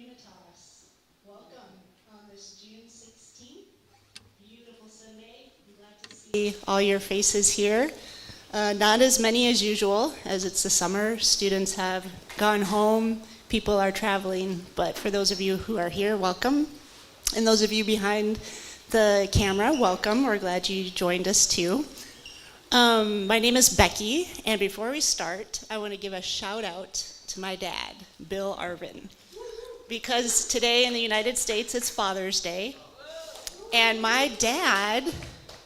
Communitas. Welcome on this June 16th, beautiful Sunday. I'm glad to see all your faces here. Not as many as usual, as it's the summer. Students have gone home, people are traveling, but for those of you who are here, welcome. And those of you behind the camera, welcome. We're glad you joined us too. My name is Becky, and before we start, I want to give a shout out to my dad, Bill Arvin, because today in the United States it's Father's Day, and my dad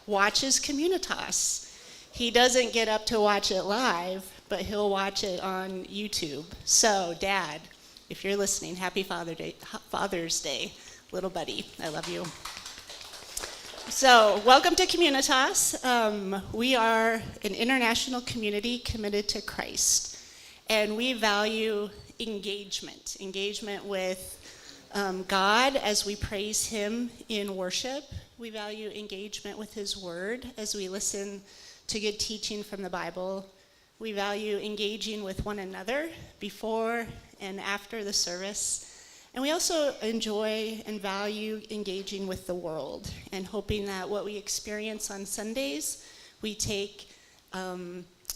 watches Communitas. He doesn't get up to watch it live, but he'll watch it on YouTube. So, Dad, if you're listening, happy Father's Day, little buddy. I love you. So, welcome to Communitas. We are an international community committed to Christ, and we value engagement with God as we praise Him in worship. We value engagement with His Word as we listen to good teaching from the Bible. We value engaging with one another before and after the service. And we also enjoy and value engaging with the world and hoping that what we experience on Sundays, we take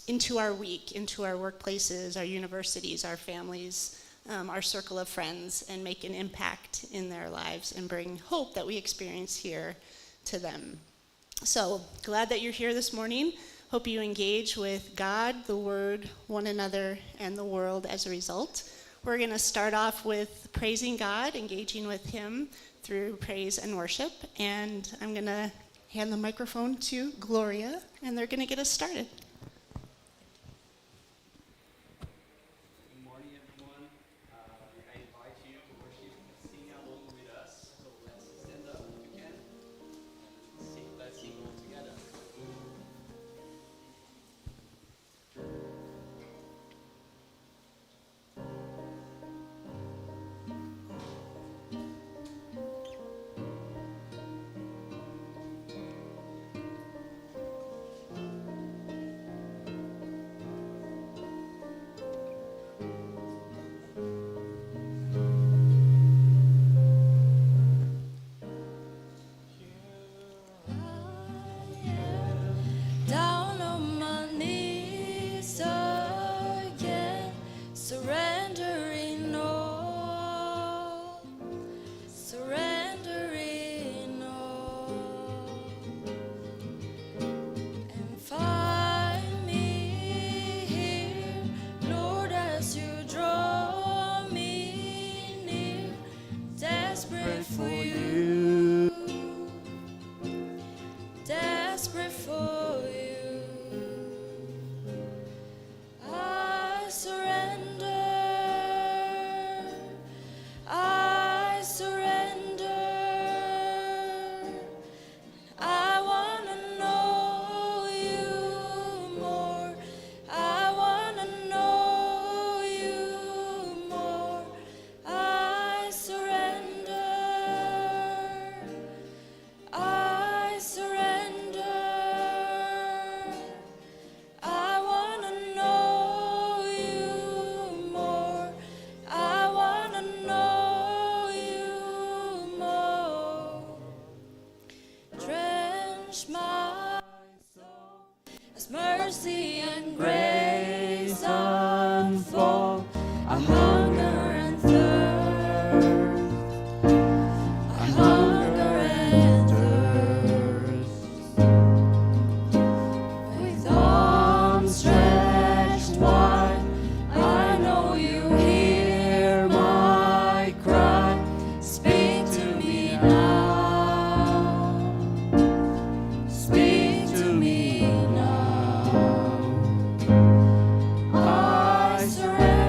into our week, into our workplaces, our universities, our families, our circle of friends, and make an impact in their lives and bring hope that we experience here to them. So, glad that you're here this morning. Hope you engage with God, the Word, one another, and the world as a result. We're going to start off with praising God, engaging with Him through praise and worship. And I'm going to hand the microphone to Gloria, and they're going to get us started. Good morning, everyone. I invite you to worship and sing along with us. So let's stand up if we can and let's sing all together. Down on my knees again, surrendering all, surrendering all, and find me here, Lord, as you draw me near, desperate for you, desperate for you. I surrender, I surrender. I wanna know you more. I wanna know you more. I surrender, I surrender. I wanna know you more. I wanna know you more. Drench my soul as mercy and grace unfold. I hunger and thirst. I hunger and thirst. With arms stretched wide, I know you hear my cry. Speak to me now. Speak to me now. I surrender.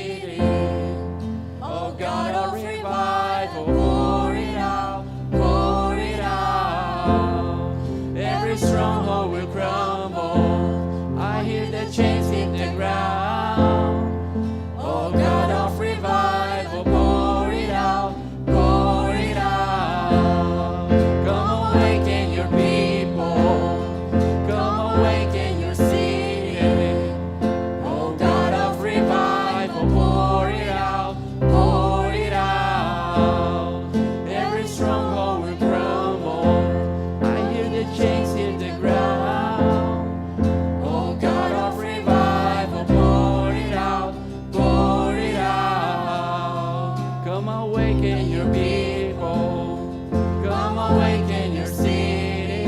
city. Oh God of revival, pour it out, pour it out. Every stronghold will crumble. I hear the chains hit the ground. Oh God of revival, pour it out, pour it out. Come awaken your people, come awaken your city. Oh God of revival, pour it out, pour it out. Every stronghold will crumble. I hear the chains hit the ground. Oh God of revival, pour it out, pour it out. Come awaken your people, come awaken your city.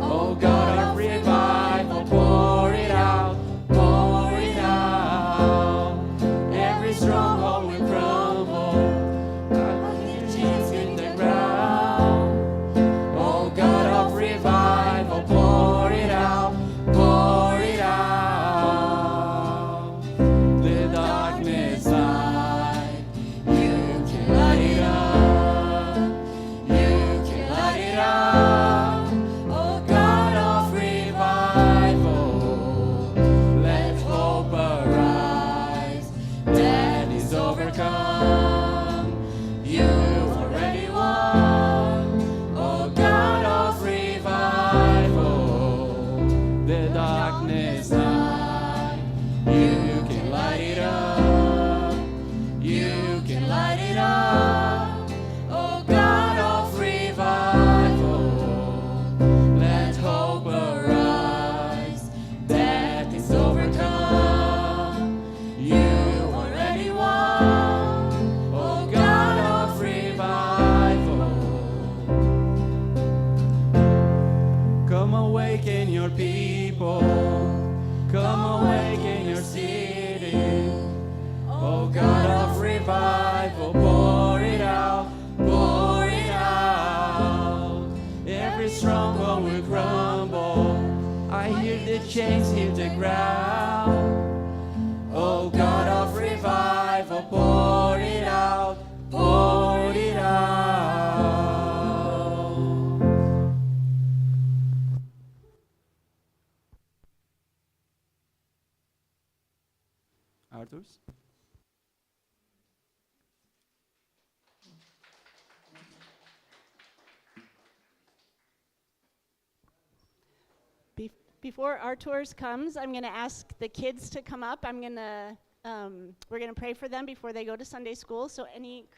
Oh God of revival, pour it out, pour it out. Every stronghold will crumble. I hear chains hit the ground. Oh God of revival, pour it out, pour it out. The darkness side, you can light it up, you can light it up. Oh God of revival, let hope arise. Death is overcome, you already won. Oh God of revival, the darkness night, you can light it up, you can light it up. Oh God of revival, let hope arise. Death is overcome, you already won. Oh God of revival, come awaken your people, come awaken your city. Oh God of revival, pour it out, pour it out. Every stronghold will crumble. I hear the chains hit the ground. Oh God of revival, pour it out, pour it out. Arturs? Before Arturs comes, I'm going to ask the kids to come up. We're going to pray for them before they go to Sunday school. So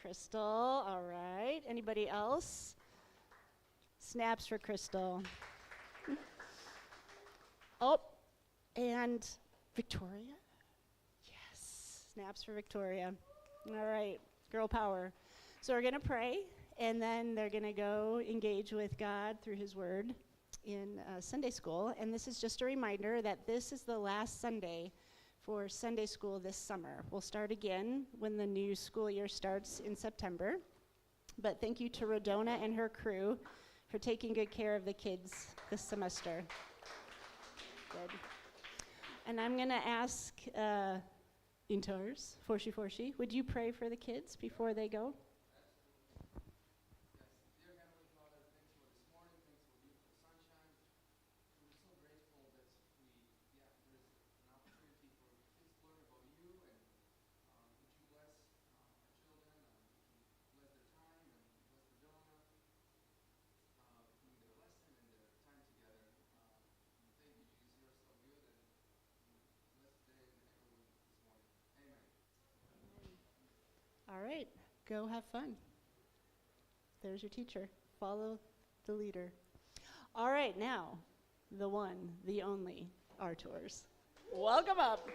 Crystal, all right. Anybody else? Snaps for Crystal. Oh, and Victoria? Yes, snaps for Victoria. All right, girl power. So we're going to pray, and then they're going to go engage with God through his word in Sunday school. And this is just a reminder that this is the last Sunday for Sunday school this summer. We'll start again when the new school year starts in September. But thank you to Rodona and her crew for taking good care of the kids this semester. Good. And I'm going to ask Arturs, Forshi, would you pray for the kids before they go? All right, go have fun. There's your teacher. Follow the leader. All right, now, the one, the only, Arturs. Welcome up.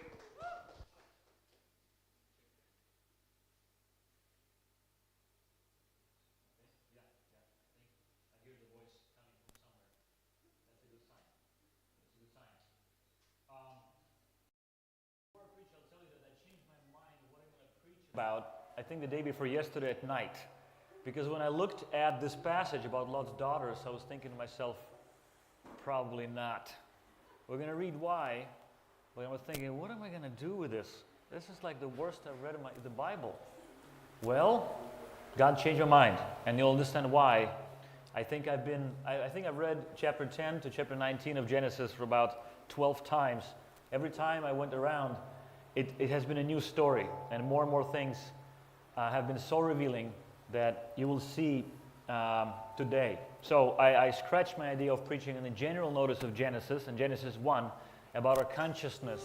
About, I think the day before yesterday at night, because when I looked at this passage about Lot's daughters, I was thinking to myself, probably not. We're going to read why, but I was thinking, what am I going to do with this? This is like the worst I've read in the Bible. Well, God changed my mind, and you'll understand why. I think I've read chapter 10 to chapter 19 of Genesis for about 12 times. Every time I went around, it has been a new story, and more things have been so revealing that you will see today. So I scratched my idea of preaching in the general notice of Genesis, in Genesis 1, about our consciousness,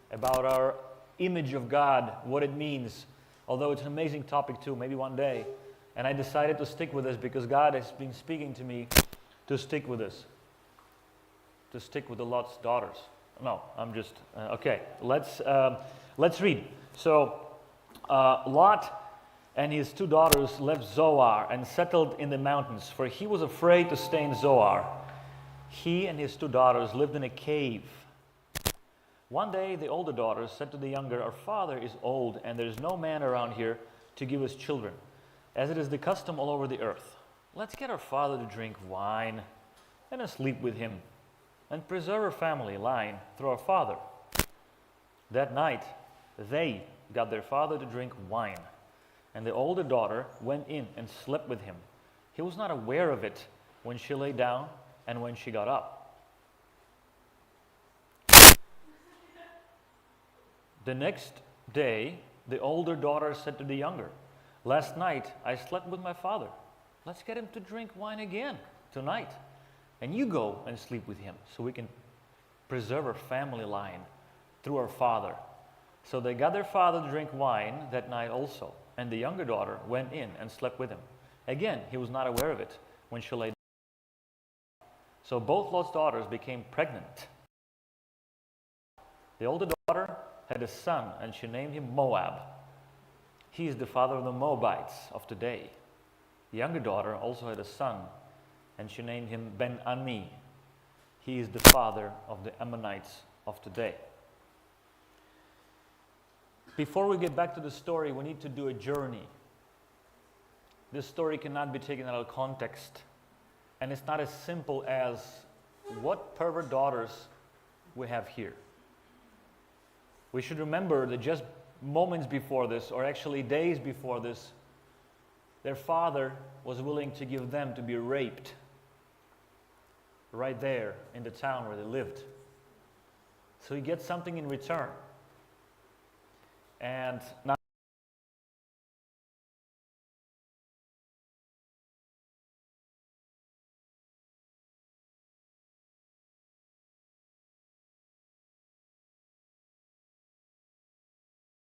about our image of God, what it means, although it's an amazing topic too, maybe one day. And I decided to stick with this because God has been speaking to me to stick with this, to stick with the Lot's daughters. No, I'm just, okay, let's read. So Lot and his 2 daughters left Zoar and settled in the mountains, for he was afraid to stay in Zoar. He and his 2 daughters lived in a cave. One day the older daughter said to the younger, "Our father is old, and there is no man around here to give us children, as it is the custom all over the earth. Let's get our father to drink wine and then sleep with him, and preserve our family line through our father." That night they got their father to drink wine, and the older daughter went in and slept with him. He was not aware of it when she lay down and when she got up. The next day, the older daughter said to the younger, "Last night I slept with my father. Let's get him to drink wine again tonight. And you go and sleep with him so we can preserve our family line through our father." So they got their father to drink wine that night also. And the younger daughter went in and slept with him. Again, he was not aware of it when she lay down. So both Lot's daughters became pregnant. The older daughter had a son, and she named him Moab. He is the father of the Moabites of today. The younger daughter also had a son, and she named him Ben-Ami. He is the father of the Ammonites of today. Before we get back to the story, we need to do a journey. This story cannot be taken out of context, and it's not as simple as what pervert daughters we have here. We should remember that just moments before this, or actually days before this, their father was willing to give them to be raped right there in the town where they lived. So he gets something in return. And now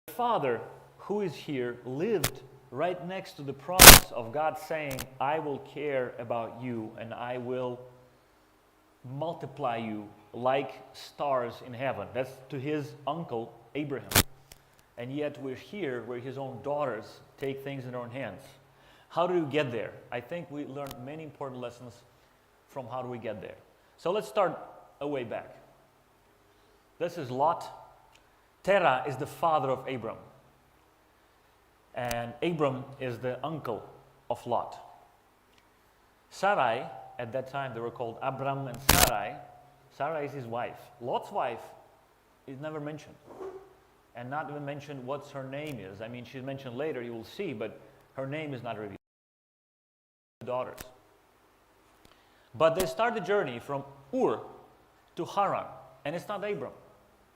the father who is here lived right next to the promise of God saying, "I will care about you and I will multiply you like stars in heaven." That's to his uncle Abraham. And yet we're here where his own daughters take things in their own hands. How do we get there? I think we learned many important lessons from how do we get there. So let's start a way back. This is Lot. Terah is the father of Abram. And Abram is the uncle of Lot. Sarai, at that time they were called Abram and Sarai. Sarai is his wife. Lot's wife is never mentioned. And not even mentioned what her name is. I mean, she's mentioned later, you will see, but her name is not revealed. Daughters. But they start the journey from Ur to Haran. And it's not Abram.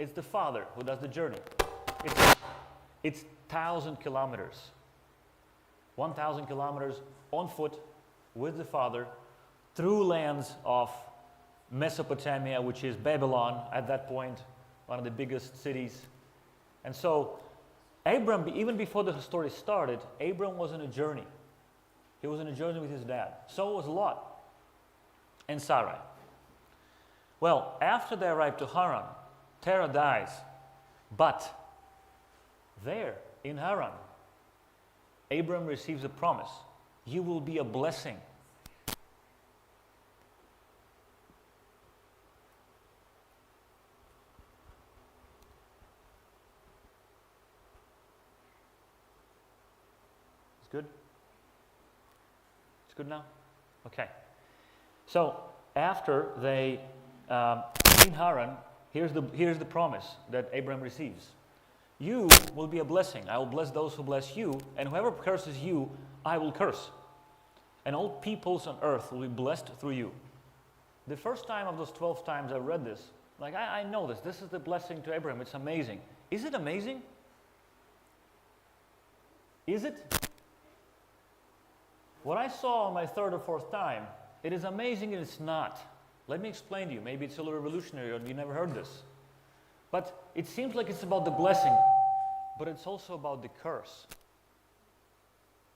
It's the father who does the journey. It's 1,000 kilometers. 1,000 kilometers on foot with the father through lands of Mesopotamia, which is Babylon at that point, one of the biggest cities. And so Abram, even before the story started, Abram was on a journey. He was on a journey with his dad. So was Lot and Sarai. Well, after they arrived to Haran, Terah dies. But there in Haran, Abram receives a promise. You will be a blessing. Good? It's good now? Okay. So after in Haran, here's the promise that Abraham receives. you will be a blessing. I will bless those who bless you, and whoever curses you, I will curse. And all peoples on earth will be blessed through you. The first time of those 12 times I read this, like I know this. This is the blessing to Abraham. It's amazing. Is it amazing? Is it? What I saw on my third or fourth time, it is amazing and it's not. Let me explain to you. Maybe it's a little revolutionary or you never heard this. But it seems like it's about the blessing, but it's also about the curse.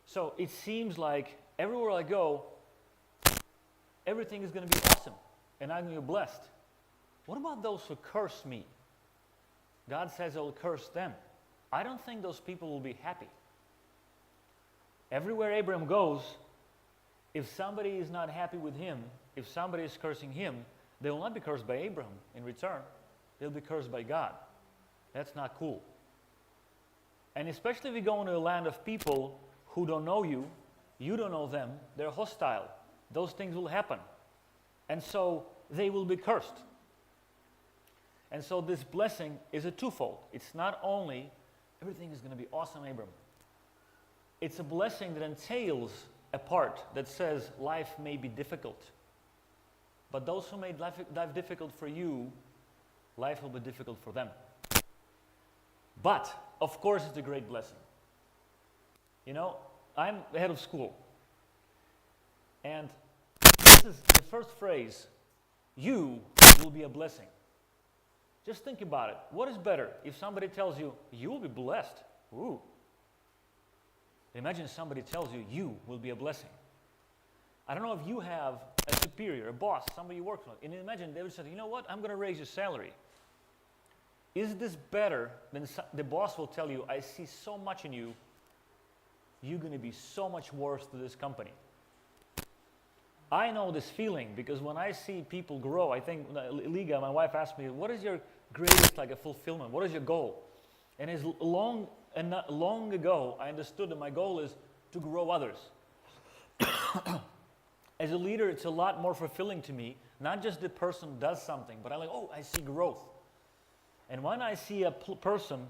So it seems like everywhere I go, everything is going to be awesome and I'm going to be blessed. What about those who curse me? God says I will curse them. I don't think those people will be happy. Everywhere Abraham goes, if somebody is not happy with him, if somebody is cursing him, they will not be cursed by Abraham in return. They'll be cursed by God. That's not cool. And especially if you go into a land of people who don't know you, you don't know them, they're hostile. Those things will happen. And so they will be cursed. And so this blessing is a twofold. It's not only everything is going to be awesome, Abram. It's a blessing that entails a part that says life may be difficult. But those who made life difficult for you, life will be difficult for them. But, of course, it's a great blessing. You know, I'm the head of school. And this is the first phrase, you will be a blessing. Just think about it. What is better if somebody tells you, you will be blessed? Ooh. Imagine somebody tells you, you will be a blessing. I don't know if you have a superior, a boss, somebody you work with. And imagine they would say, you know what, I'm going to raise your salary. Is this better than the boss will tell you, I see so much in you, you're going to be so much worth to this company. I know this feeling because when I see people grow, I think, Liga, my wife asked me, what is your greatest like a fulfillment? What is your goal? And as long ago, I understood that my goal is to grow others. As a leader, it's a lot more fulfilling to me, not just the person does something, but I'm like, oh, I see growth. And when I see a person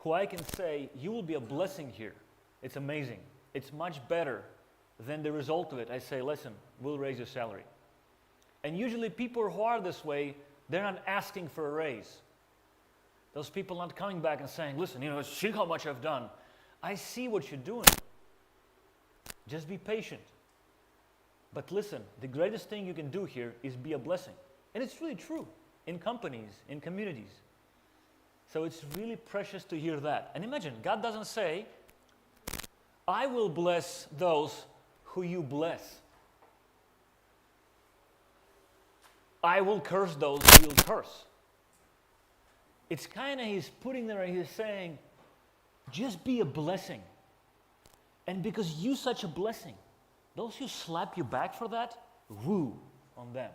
who I can say, you will be a blessing here, it's amazing. It's much better than the result of it. I say, listen, we'll raise your salary. And usually people who are this way, they're not asking for a raise. Those people aren't coming back and saying, listen, you know, see how much I've done. I see what you're doing. Just be patient. But listen, the greatest thing you can do here is be a blessing. And it's really true in companies, in communities. So it's really precious to hear that. And imagine, God doesn't say, I will bless those who you bless. I will curse those who you'll curse. It's kind of, he's putting there and he's saying, just be a blessing. And because you're such a blessing, those who slap you back for that, woo on them.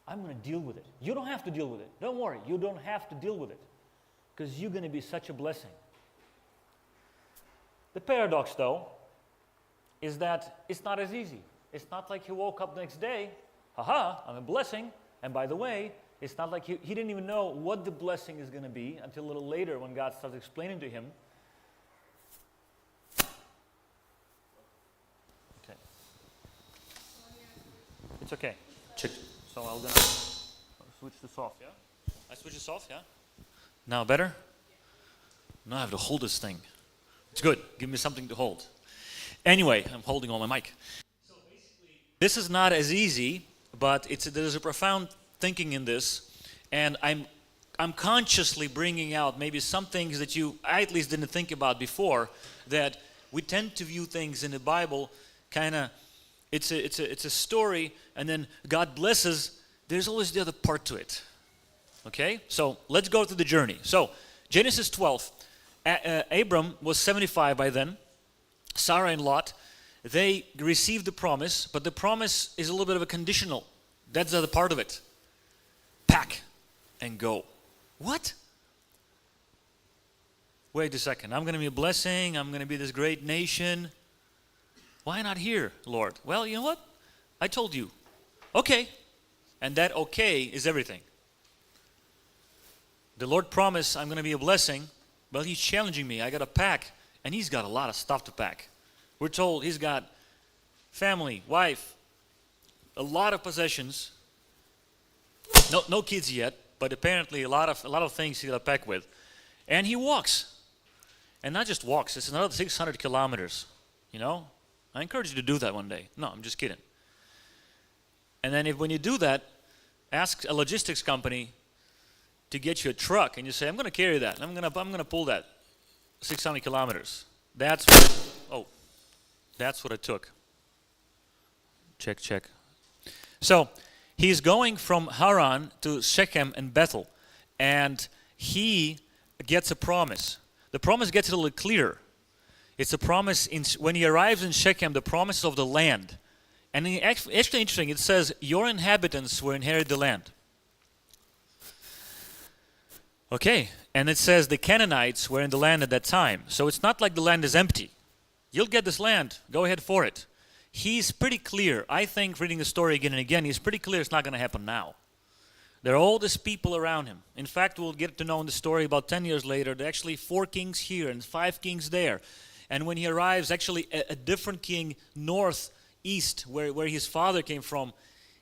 I'm going to deal with it. You don't have to deal with it. Don't worry, you don't have to deal with it. Because you're going to be such a blessing. The paradox, though, is that it's not as easy. It's not like he woke up the next day, haha, I'm a blessing. And by the way, it's not like he didn't even know what the blessing is going to be until a little later when God starts explaining to him. Okay. It's okay. Check. So I'm going to switch this off, yeah? I switch this off, yeah? Now better? Now I have to hold this thing. It's good. Give me something to hold. Anyway, I'm holding on my mic. So basically, this is not as easy, but there's a profound thinking in this, and I'm consciously bringing out maybe some things that I at least didn't think about before, that we tend to view things in the Bible kind of, it's a story, and then God blesses, there's always the other part to it. Okay? So let's go through the journey. So Genesis 12, Abram was 75 by then, Sarah and Lot, they received the promise, but the promise is a little bit of a conditional. That's the other part of it. Pack and go. What? Wait a second. I'm going to be a blessing. I'm going to be this great nation. Why not here, Lord? Well, you know what? I told you. Okay. And that okay is everything. The Lord promised I'm going to be a blessing, Well, he's challenging me. I got to pack, and he's got a lot of stuff to pack. We're told he's got family, wife, a lot of possessions. No kids yet, but apparently a lot of things he got to pack with. And he walks. And not just walks, it's another 600 kilometers, you know? I encourage you to do that one day. No, I'm just kidding. And then when you do that, ask a logistics company to get you a truck, and you say, I'm going to carry that. I'm going to pull that 600 kilometers. That's what it took. Check. So he's going from Haran to Shechem and Bethel, and he gets a promise. The promise gets a little clearer. It's a promise when he arrives in Shechem, the promise of the land. And actually interesting, it says, your inhabitants will inherit the land. Okay, and it says the Canaanites were in the land at that time. So it's not like the land is empty. You'll get this land, go ahead for it. He's pretty clear. I think reading the story again and again, he's pretty clear it's not going to happen now. There are all these people around him. In fact, we'll get to know in the story about 10 years later, there are actually 4 kings here and 5 kings there. And when he arrives, actually a different king northeast, where his father came from,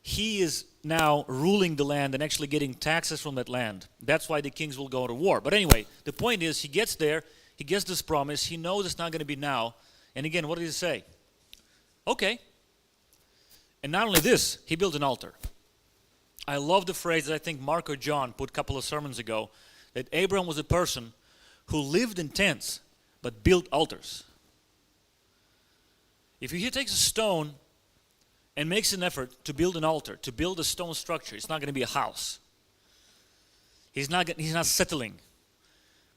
he is now ruling the land and actually getting taxes from that land. That's why the kings will go to war. But anyway, the point is, he gets there, he gets this promise, he knows it's not going to be now. And again, what did he say? Okay. And not only this, he built an altar. I love the phrase that I think Mark or John put a couple of sermons ago, that Abraham was a person who lived in tents but built altars. If he takes a stone and makes an effort to build an altar, to build a stone structure, it's not going to be a house. He's not settling.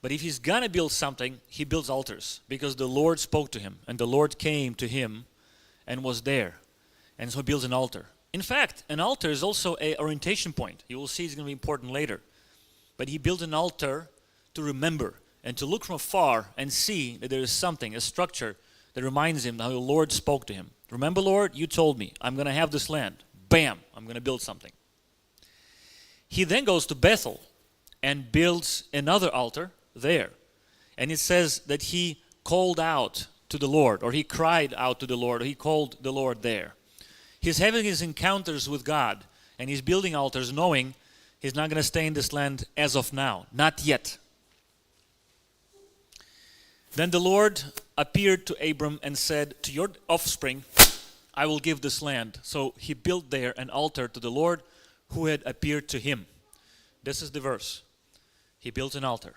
But if he's going to build something, he builds altars, because the Lord spoke to him, and the Lord came to him and was there. And so he builds an altar. In fact, an altar is also an orientation point. You will see it's going to be important later. But he built an altar to remember and to look from afar and see that there is something, a structure that reminds him how the Lord spoke to him. Remember, Lord, you told me I'm going to have this land. Bam, I'm going to build something. He then goes to Bethel and builds another altar there. And it says that he called out to the Lord, or he cried out to the Lord, or he called the Lord there. He's having his encounters with God, and he's building altars knowing he's not going to stay in this land as of now. Not yet. Then the Lord appeared to Abram and said, to your offspring, I will give this land. So he built there an altar to the Lord who had appeared to him. This is the verse. He built an altar.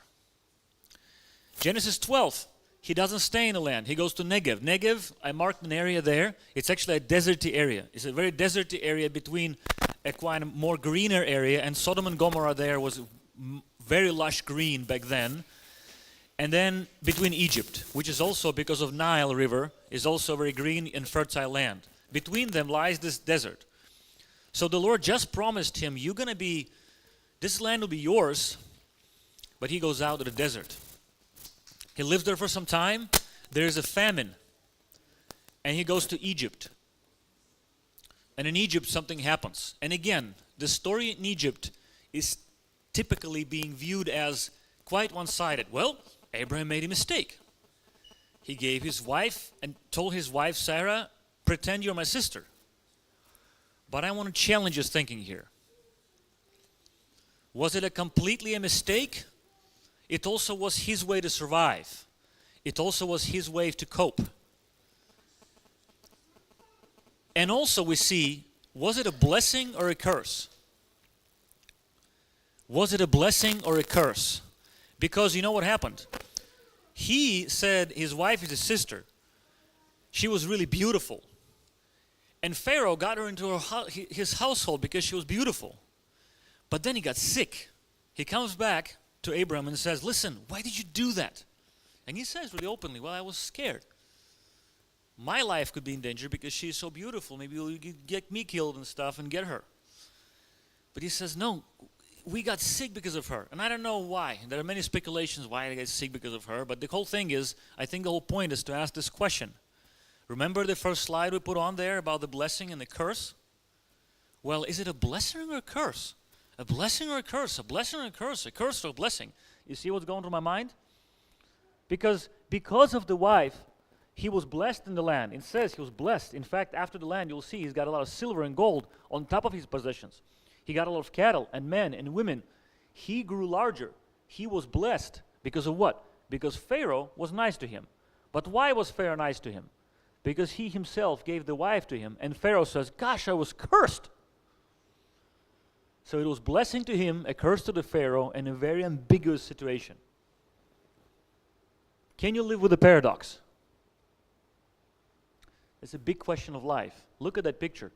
Genesis 12. He doesn't stay in the land. He goes to Negev. Negev, I marked an area there. It's actually a deserty area. It's a very deserty area between a quite more greener area, and Sodom and Gomorrah there was very lush green back then. And then between Egypt, which is also because of Nile River, is also very green and fertile land. Between them lies this desert. So the Lord just promised him, this land will be yours, but he goes out to the desert. He lives there for some time. There's a famine. And he goes to Egypt. And in Egypt, something happens. And again, the story in Egypt is typically being viewed as quite one-sided. Well, Abraham made a mistake. He gave his wife and told his wife, Sarah, pretend you're my sister. But I want to challenge his thinking here. Was it completely a mistake? It also was his way to survive. It also was his way to cope. And also we see, was it a blessing or a curse? Was it a blessing or a curse? Because you know what happened? He said his wife is his sister. She was really beautiful. And Pharaoh got her into his household because she was beautiful. But then he got sick. He comes back to Abraham and says, listen, why did you do that? And he says really openly, well, I was scared. My life could be in danger because she's so beautiful. Maybe you'll get me killed and stuff and get her. But he says, no, we got sick because of her. And I don't know why. There are many speculations why I got sick because of her. But the whole thing is, I think the whole point is to ask this question. Remember the first slide we put on there about the blessing and the curse? Well, is it a blessing or a curse? A blessing or a curse? A blessing or a curse? A curse or a blessing? You see what's going through my mind? Because of the wife, he was blessed in the land. It says he was blessed. In fact, after the land, you'll see he's got a lot of silver and gold on top of his possessions. He got a lot of cattle and men and women. He grew larger. He was blessed because of what? Because Pharaoh was nice to him. But why was Pharaoh nice to him? Because he himself gave the wife to him, and Pharaoh says, gosh, I was cursed. So it was blessing to him, a curse to the Pharaoh, and a very ambiguous situation. Can you live with the paradox? It's a big question of life. Look at that picture.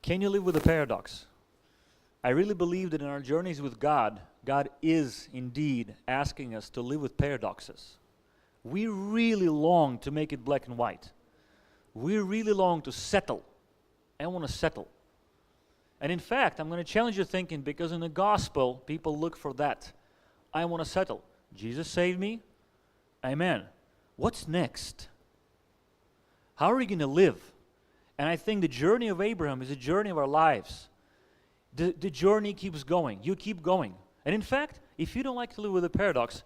Can you live with the paradox? I really believe that in our journeys with God, God is indeed asking us to live with paradoxes. We really long to make it black and white. We really long to settle. I want to settle. And in fact, I'm going to challenge your thinking, because in the gospel, people look for that. I want to settle. Jesus saved me. Amen. What's next? How are we going to live? And I think the journey of Abraham is a journey of our lives. The journey keeps going. You keep going. And in fact, if you don't like to live with a paradox,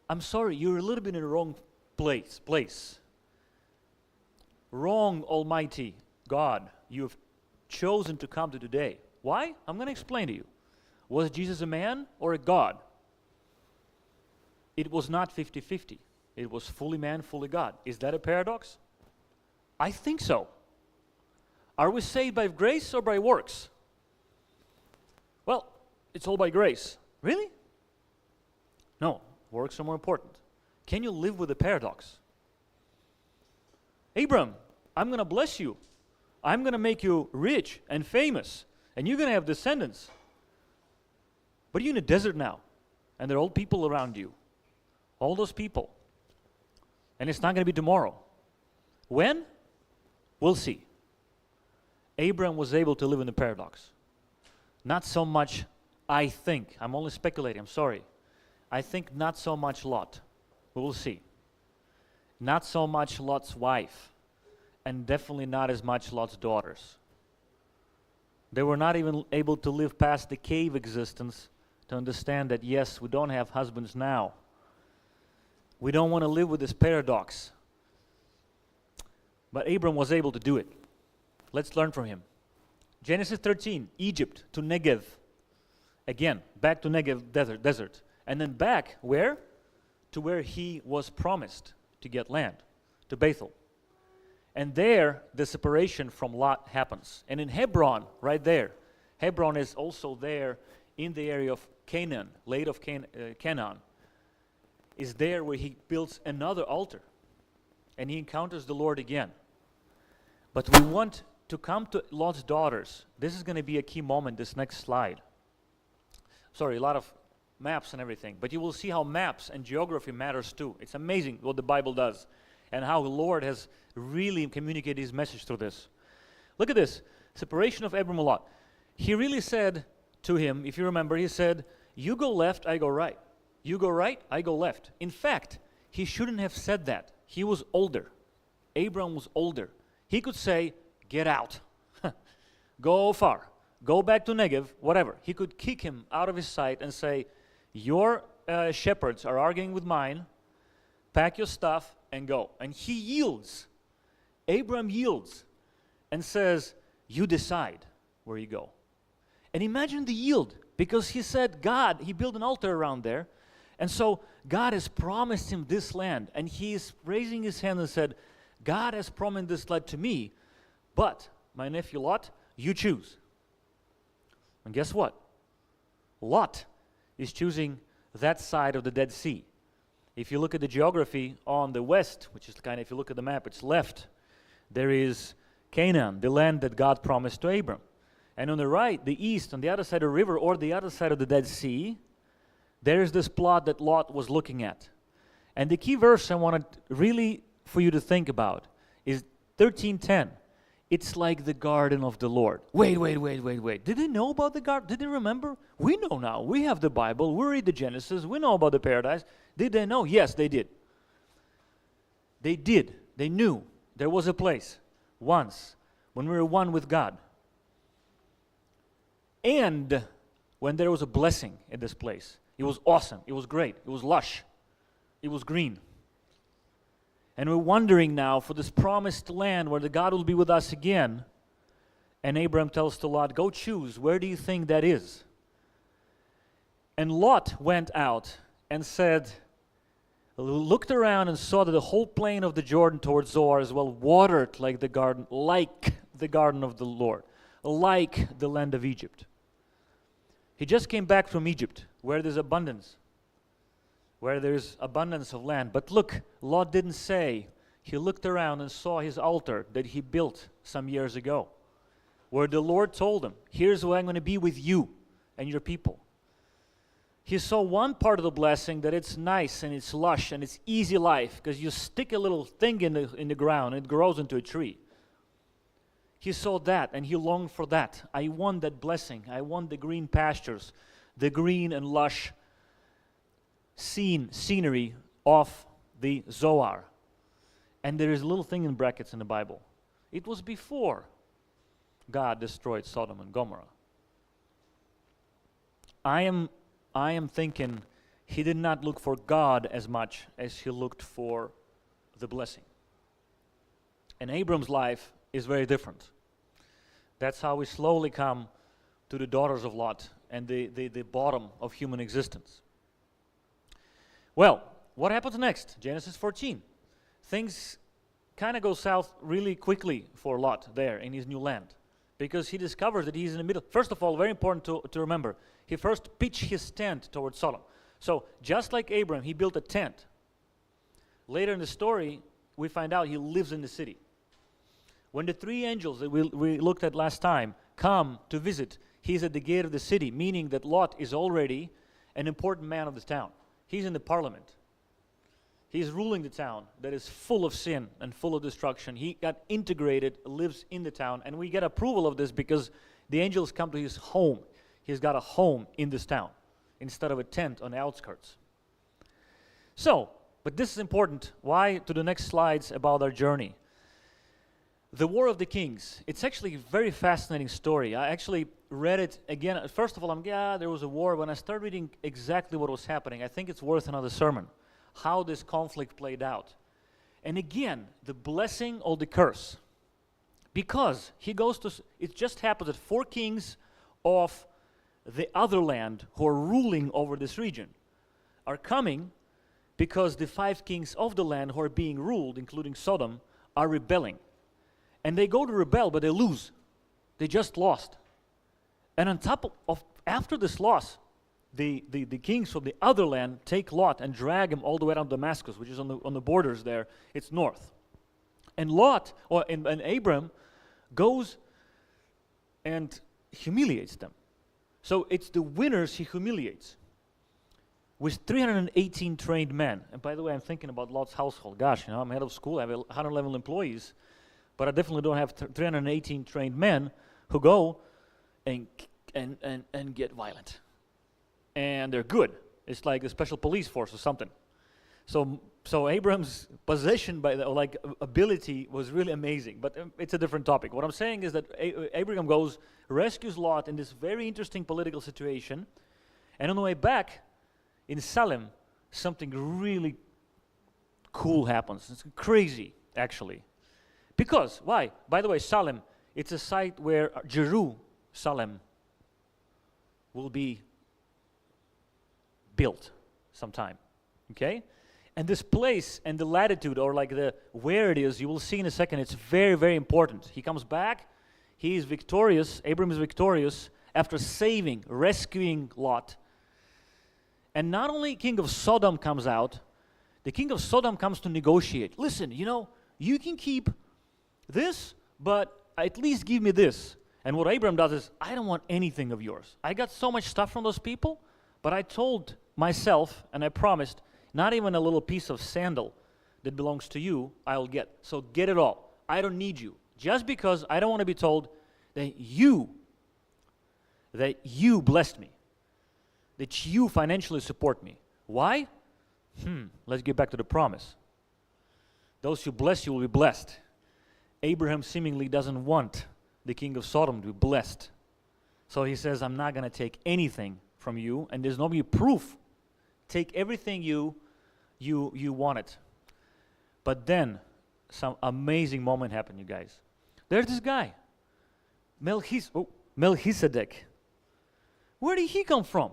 I'm sorry, you're a little bit in the wrong place. Wrong, Almighty God, you have chosen to come to today. Why? I'm going to explain to you. Was Jesus a man or a God? It was not 50-50. It was fully man, fully God. Is that a paradox? I think so. Are we saved by grace or by works? Well, it's all by grace. Really? No, works are more important. Can you live with the paradox? Abram, I'm going to bless you. I'm going to make you rich and famous, and you're going to have descendants. But you're in a desert now, and there are old people around you. All those people. And it's not going to be tomorrow. When? We'll see. Abram was able to live in the paradox. Not so much, I think. I'm only speculating, I'm sorry. I think not so much Lot. We will see. Not so much Lot's wife. And definitely not as much Lot's daughters. They were not even able to live past the cave existence to understand that, yes, we don't have husbands now. We don't want to live with this paradox. But Abram was able to do it. Let's learn from him. Genesis 13, Egypt to Negev. Again, back to Negev desert. And then back, where? To where he was promised to get land, to Bethel. And there, the separation from Lot happens. And in Hebron, right there, Hebron is also there in the area of Canaan, late of Canaan, is there where he builds another altar. And he encounters the Lord again. But we want to come to Lot's daughters. This is going to be a key moment, this next slide. Sorry, a lot of maps and everything. But you will see how maps and geography matters too. It's amazing what the Bible does. And how the Lord has really communicated his message through this. Look at this. Separation of Abram and Lot. He really said to him, if you remember, he said, you go left, I go right. You go right, I go left. In fact, he shouldn't have said that. He was older. Abram was older. He could say, get out. Go far. Go back to Negev, whatever. He could kick him out of his sight and say, your shepherds are arguing with mine. Pack your stuff and go. And he yields. Abram yields and says, you decide where you go. And imagine the yield, because he said, God, he built an altar around there. And so God has promised him this land. And he is raising his hand and said, God has promised this land to me, but my nephew Lot, you choose. And guess what? Lot is choosing that side of the Dead Sea. If you look at the geography on the west, which is kind of, if you look at the map, it's left, there is Canaan, the land that God promised to Abram. And on the right, the east, on the other side of the river, or the other side of the Dead Sea, there is this plot that Lot was looking at. And the key verse I wanted really for you to think about is 13:10. It's like the garden of the Lord. Wait. Did they know about the garden? Did they remember? We know now. We have the Bible. We read the Genesis. We know about the paradise. Did they know? Yes, they did. They did. They knew there was a place once when we were one with God. And when there was a blessing in this place. It was awesome. It was great. It was lush. it was green. And we're wondering now for this promised land where the God will be with us again. And Abraham tells to Lot, go choose, where do you think that is? And Lot went out and said, looked around and saw that the whole plain of the Jordan towards Zoar is well watered like the garden of the Lord, like the land of Egypt. He just came back from Egypt, where there's abundance of land. But look, Lot didn't say. He looked around and saw his altar that he built some years ago, where the Lord told him, here's where I'm going to be with you and your people. He saw one part of the blessing, that it's nice and it's lush and it's easy life, because you stick a little thing in the ground and it grows into a tree. He saw that and he longed for that. I want that blessing. I want the green pastures, the green and lush scenery of the Zoar. And there is a little thing in brackets in the Bible. It was before God destroyed Sodom and Gomorrah. I am thinking he did not look for God as much as he looked for the blessing. And Abram's life is very different. That's how we slowly come to the daughters of Lot and the bottom of human existence. Well, what happens next? Genesis 14. Things kind of go south really quickly for Lot there in his new land, because he discovers that he's in the middle. First of all, very important to remember, he first pitched his tent towards Sodom. So just like Abram, he built a tent. Later in the story, we find out he lives in the city. When the three angels that we looked at last time come to visit, he's at the gate of the city, meaning that Lot is already an important man of the town. He's in the parliament. He's ruling the town that is full of sin and full of destruction. He got integrated, lives in the town, and we get approval of this because the angels come to his home. He's got a home in this town instead of a tent on the outskirts. So, but this is important. Why? To the next slides about our journey. The War of the Kings. It's actually a very fascinating story. I actually read it again. First of all, there was a war. When I started reading exactly what was happening, I think it's worth another sermon, how this conflict played out. And again, the blessing or the curse. Because it just happens that 4 kings of the other land who are ruling over this region are coming because the 5 kings of the land who are being ruled, including Sodom, are rebelling. And they go to rebel, but they lose. They just lost. And on top of after this loss, the kings from the other land take Lot and drag him all the way down to Damascus, which is on the borders there. It's north. And and Abram goes and humiliates them. So it's the winners he humiliates with 318 trained men. And by the way, I'm thinking about Lot's household. Gosh, I'm head of school. I have 111 employees. But I definitely don't have 318 trained men who go and get violent. And they're good. It's like a special police force or something. So Abram's possession ability was really amazing. But it's a different topic. What I'm saying is that Abraham goes, rescues Lot in this very interesting political situation. And on the way back in Salem, something really cool happens. It's crazy, actually. Because, why? By the way, Salem, it's a site where Jerusalem will be built sometime, okay? And this place and the latitude, or like where it is, you will see in a second, it's very, very important. He comes back, he is victorious, Abram is victorious, after rescuing Lot. And not only king of Sodom comes out, the king of Sodom comes to negotiate. Listen, you can keep this, but at least give me this. And what Abram does is, I don't want anything of yours. I got so much stuff from those people, but I told myself, and I promised, not even a little piece of sandal that belongs to you, I'll get. So get it all. I don't need you. Just because I don't want to be told that you blessed me, that you financially support me. Why? Let's get back to the promise. Those who bless you will be blessed. Abraham seemingly doesn't want the king of Sodom to be blessed. So he says, I'm not going to take anything from you, and there's no proof. Take everything you you want it. But then some amazing moment happened, you guys. There's this guy, Melchizedek. Where did he come from?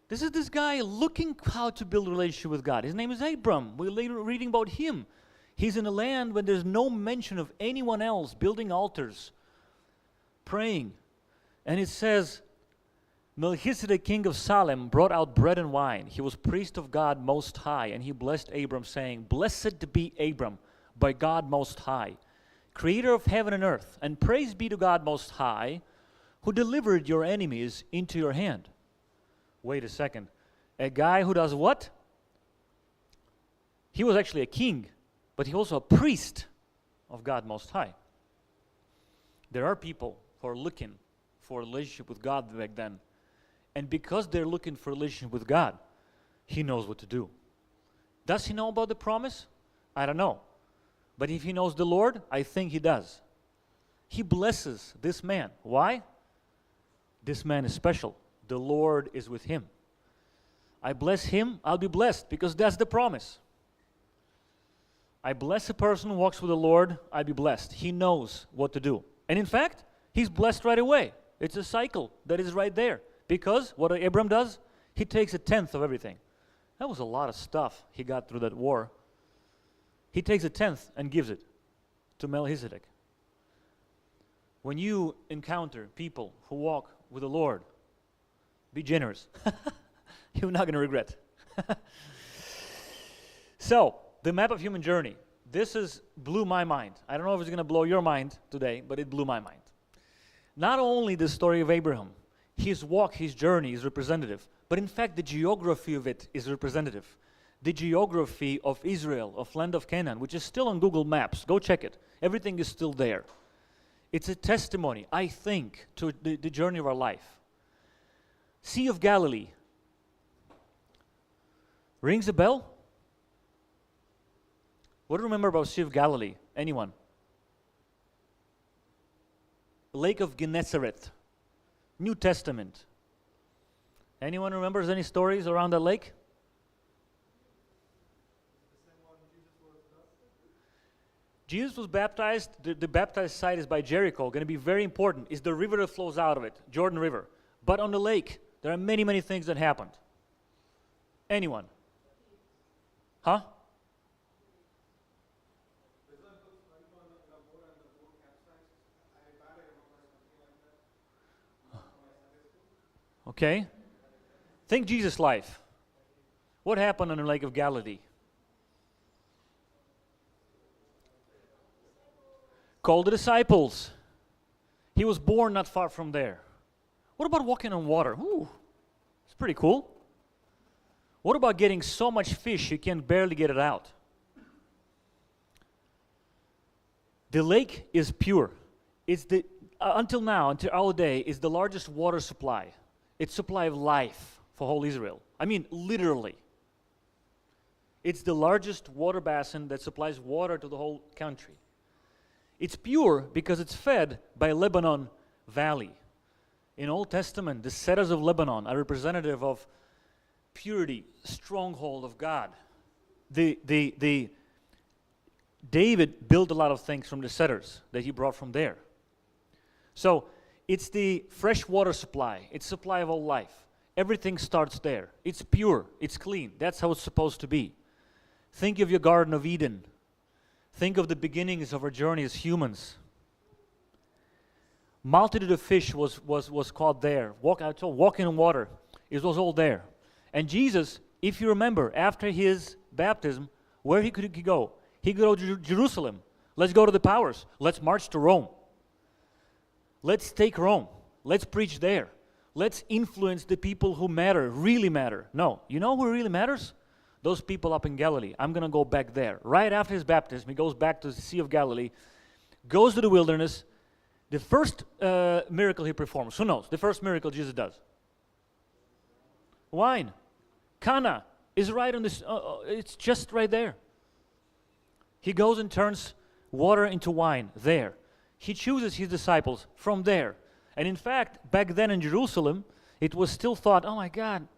This is this guy looking how to build a relationship with God. His name is Abram. We're later reading about him. He's in a land where there's no mention of anyone else building altars, praying. And it says, Melchizedek, king of Salem, brought out bread and wine. He was priest of God Most High, and he blessed Abram, saying, Blessed be Abram by God Most High, creator of heaven and earth, and praise be to God Most High, who delivered your enemies into your hand. Wait a second. A guy who does what? He was actually a king, but he was also a priest of God Most High. There are people who are looking for a relationship with God back then. And because they're looking for a relationship with God, he knows what to do. Does he know about the promise? I don't know. But if he knows the Lord, I think he does. He blesses this man. Why? This man is special. The Lord is with him. I bless him, I'll be blessed, because that's the promise. I bless a person who walks with the Lord, I'll be blessed. He knows what to do. And in fact, he's blessed right away. It's a cycle that is right there. Because what Abram does, he takes 1/10 of everything. That was a lot of stuff he got through that war. He takes 1/10 and gives it to Melchizedek. When you encounter people who walk with the Lord, be generous. You're not going to regret. So, the map of human journey. This blew my mind. I don't know if it's going to blow your mind today, but it blew my mind. Not only the story of Abraham, his walk, his journey is representative, but in fact the geography of it is representative. The geography of Israel, of land of Canaan, which is still on Google Maps. Go check it. Everything is still there. It's a testimony, I think, to the journey of our life. Sea of Galilee. Rings a bell? What do you remember about Sea of Galilee? Anyone? Lake of Gennesaret. New Testament. Anyone remembers any stories around that lake? Jesus was baptized. The baptized site is by Jericho. Going to be very important. Is the river that flows out of it, Jordan River. But on the lake, there are many, many things that happened. Anyone? Huh? Okay. Think Jesus' life. What happened on the Lake of Galilee? Called the disciples. He was born not far from there. What about walking on water? Ooh, it's pretty cool. What about getting so much fish you can barely get it out? The lake is pure. It's until now, until our day, is the largest water supply. It's supply of life for whole Israel. I mean, literally. It's the largest water basin that supplies water to the whole country. It's pure because it's fed by Lebanon Valley. In Old Testament, the cedars of Lebanon are representative of purity, stronghold of God. David built a lot of things from the cedars that he brought from there. So it's the fresh water supply. It's supply of all life. Everything starts there. It's pure. It's clean. That's how it's supposed to be. Think of your Garden of Eden. Think of the beginnings of our journey as humans. Multitude of fish was caught there. Walking on water. It was all there. And Jesus, if you remember, after his baptism, where could he go? He could go to Jerusalem. Let's go to the powers. Let's march to Rome. Let's take Rome. Let's preach there. Let's influence the people who matter, really matter. No, you know who really matters? Those people up in Galilee. I'm going to go back there. Right after his baptism, he goes back to the Sea of Galilee, goes to the wilderness. The first miracle he performs, who knows? The first miracle Jesus does. Wine. Cana is right on this, it's just right there. He goes and turns water into wine there. He chooses his disciples from there. And in fact, back then in Jerusalem, it was still thought, oh my God,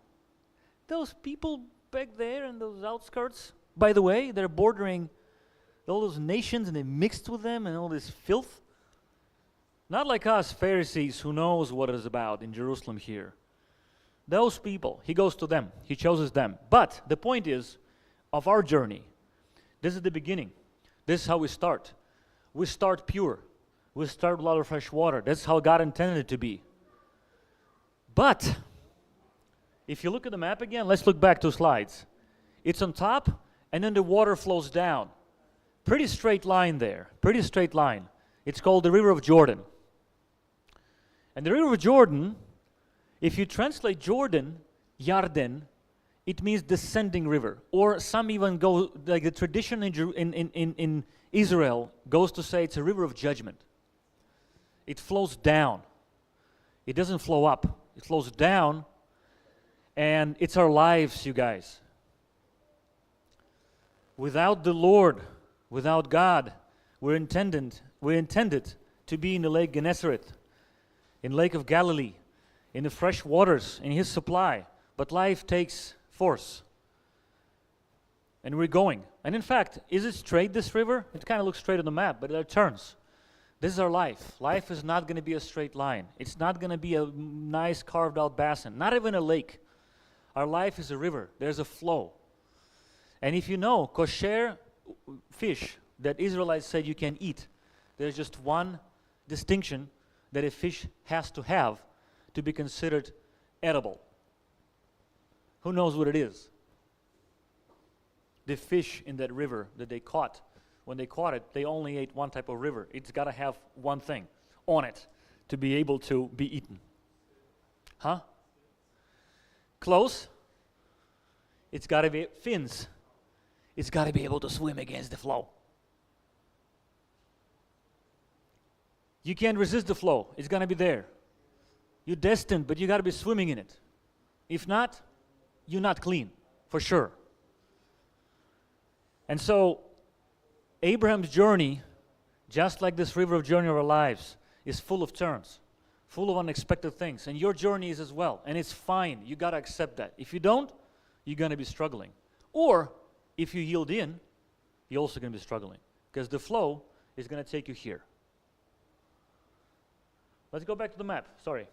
those people back there in those outskirts. By the way, they're bordering all those nations and they mixed with them and all this filth. Not like us Pharisees who knows what it is about in Jerusalem here. Those people, he goes to them. He chooses them. But the point is, of our journey, this is the beginning. This is how we start. We start pure. We start with a lot of fresh water. That's how God intended it to be. But if you look at the map again, let's look back 2 slides. It's on top, and then the water flows down. Pretty straight line there. Pretty straight line. It's called the River of Jordan. And the River of Jordan, if you translate Jordan, Yarden, it means descending river. Or some even go, like the tradition in Israel goes to say it's a river of judgment. It flows down. It doesn't flow up. It flows down, and it's our lives, you guys. Without the Lord, without God, we're intended to be in the Lake Gennesaret, in Lake of Galilee, in the fresh waters, in His supply. But life takes force. And we're going. And in fact, is it straight, this river? It kind of looks straight on the map, but there are turns. This is our life. Life is not going to be a straight line. It's not going to be a nice carved out basin. Not even a lake. Our life is a river. There's a flow. And if you know, kosher fish that Israelites said you can eat, there's just one distinction that a fish has to have to be considered edible. Who knows what it is? The fish in that river that they caught. When they caught it, they only ate one type of river. It's got to have one thing on it to be able to be eaten. Huh? Close. It's got to be fins. It's got to be able to swim against the flow. You can't resist the flow. It's going to be there. You're destined, but you got to be swimming in it. If not, you're not clean, for sure. And so, Abraham's journey, just like this river of journey of our lives, is full of turns, full of unexpected things. And your journey is as well. And it's fine. You got to accept that. If you don't, you're going to be struggling. Or, if you yield in, you're also going to be struggling. Because the flow is going to take you here. Let's go back to the map. Sorry.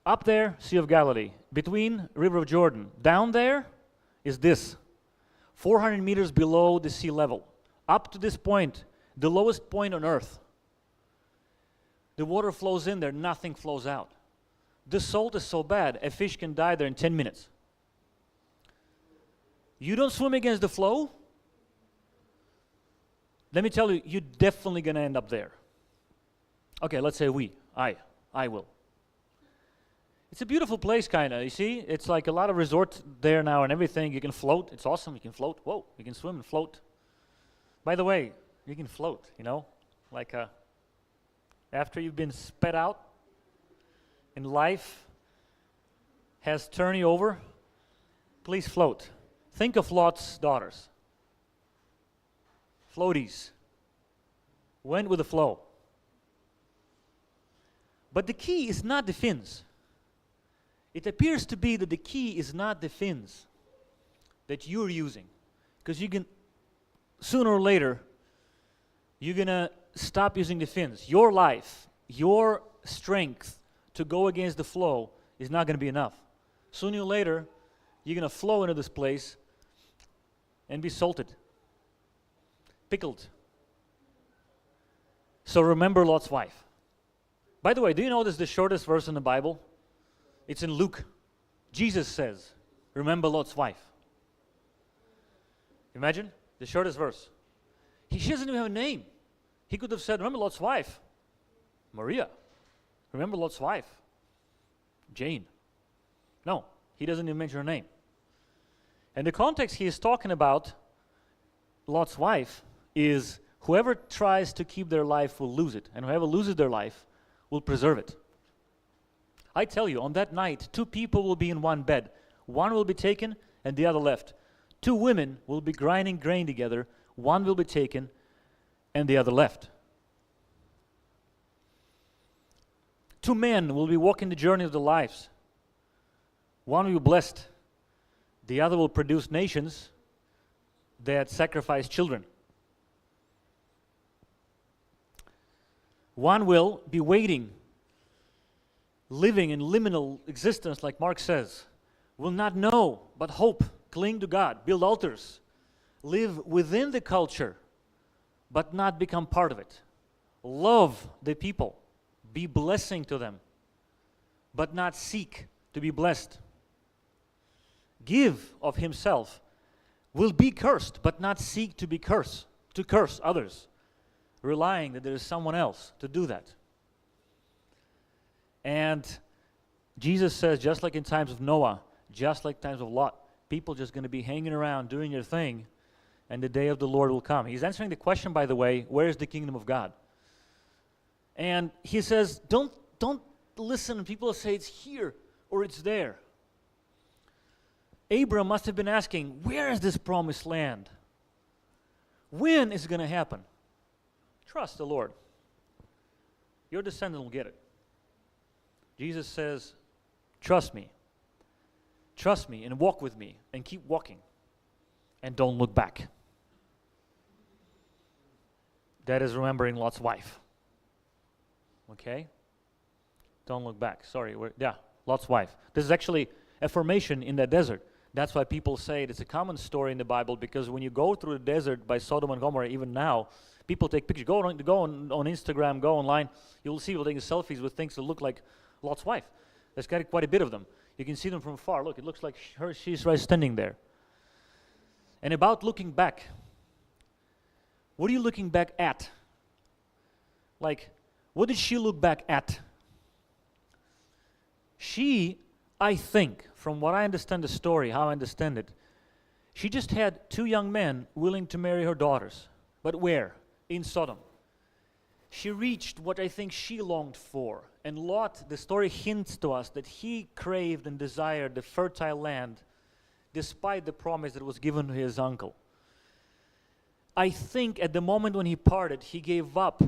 Up there, Sea of Galilee. Between River of Jordan. Down there is this. 400 meters below the sea level. Up to this point, the lowest point on earth. The water flows in there, nothing flows out. The salt is so bad, a fish can die there in 10 minutes. You don't swim against the flow, let me tell you, you're definitely going to end up there. Okay, let's say I will. It's a beautiful place, kind of, you see? It's like a lot of resorts there now and everything. You can float. It's awesome. You can float. Whoa, you can swim and float. By the way, you can float, you know? Like after you've been spat out and life has turned you over, please float. Think of Lot's daughters. Floaties. Went with the flow. But the key is not the fins. It appears to be that the key is not the fins that you're using. Because you can, sooner or later, you're going to stop using the fins. Your life, your strength to go against the flow is not going to be enough. Sooner or later, you're going to flow into this place and be salted, pickled. So remember Lot's wife. By the way, do you know this is the shortest verse in the Bible? It's in Luke. Jesus says, remember Lot's wife. Imagine, the shortest verse. She doesn't even have a name. He could have said, remember Lot's wife. Maria. Remember Lot's wife. Jane. No, he doesn't even mention her name. And the context he is talking about, Lot's wife, is whoever tries to keep their life will lose it. And whoever loses their life will preserve it. I tell you, on that night, 2 people will be in one bed. One will be taken and the other left. 2 women will be grinding grain together. One will be taken and the other left. 2 men will be walking the journey of their lives. One will be blessed. The other will produce nations that sacrifice children. One will be waiting, living in liminal existence, like Mark says, will not know, but hope, cling to God, build altars, live within the culture, but not become part of it. Love the people, be blessing to them, but not seek to be blessed. Give of himself, will be cursed, but not seek to be cursed, to curse others, relying that there is someone else to do that. And Jesus says, just like in times of Noah, just like times of Lot, people just going to be hanging around doing their thing, and the day of the Lord will come. He's answering the question, by the way, where is the kingdom of God? And he says, don't listen. People say it's here or it's there. Abram must have been asking, where is this promised land? When is it going to happen? Trust the Lord. Your descendant will get it. Jesus says, trust me. Trust me and walk with me and keep walking. And don't look back. That is remembering Lot's wife. Okay? Don't look back. Sorry. Lot's wife. This is actually a formation in that desert. That's why people say it's a common story in the Bible, because when you go through the desert by Sodom and Gomorrah, even now, people take pictures. Go on Instagram, go online. You'll see people taking selfies with things that look like Lot's wife. There's quite a bit of them. You can see them from afar. Look, it looks like she's right standing there. And about looking back, what are you looking back at? Like, what did she look back at? She, I think, from what I understand the story, how I understand it, she just had two young men willing to marry her daughters. But where? In Sodom. She reached what I think she longed for. And Lot, the story hints to us that he craved and desired the fertile land despite the promise that was given to his uncle. I think at the moment when he parted, he gave up.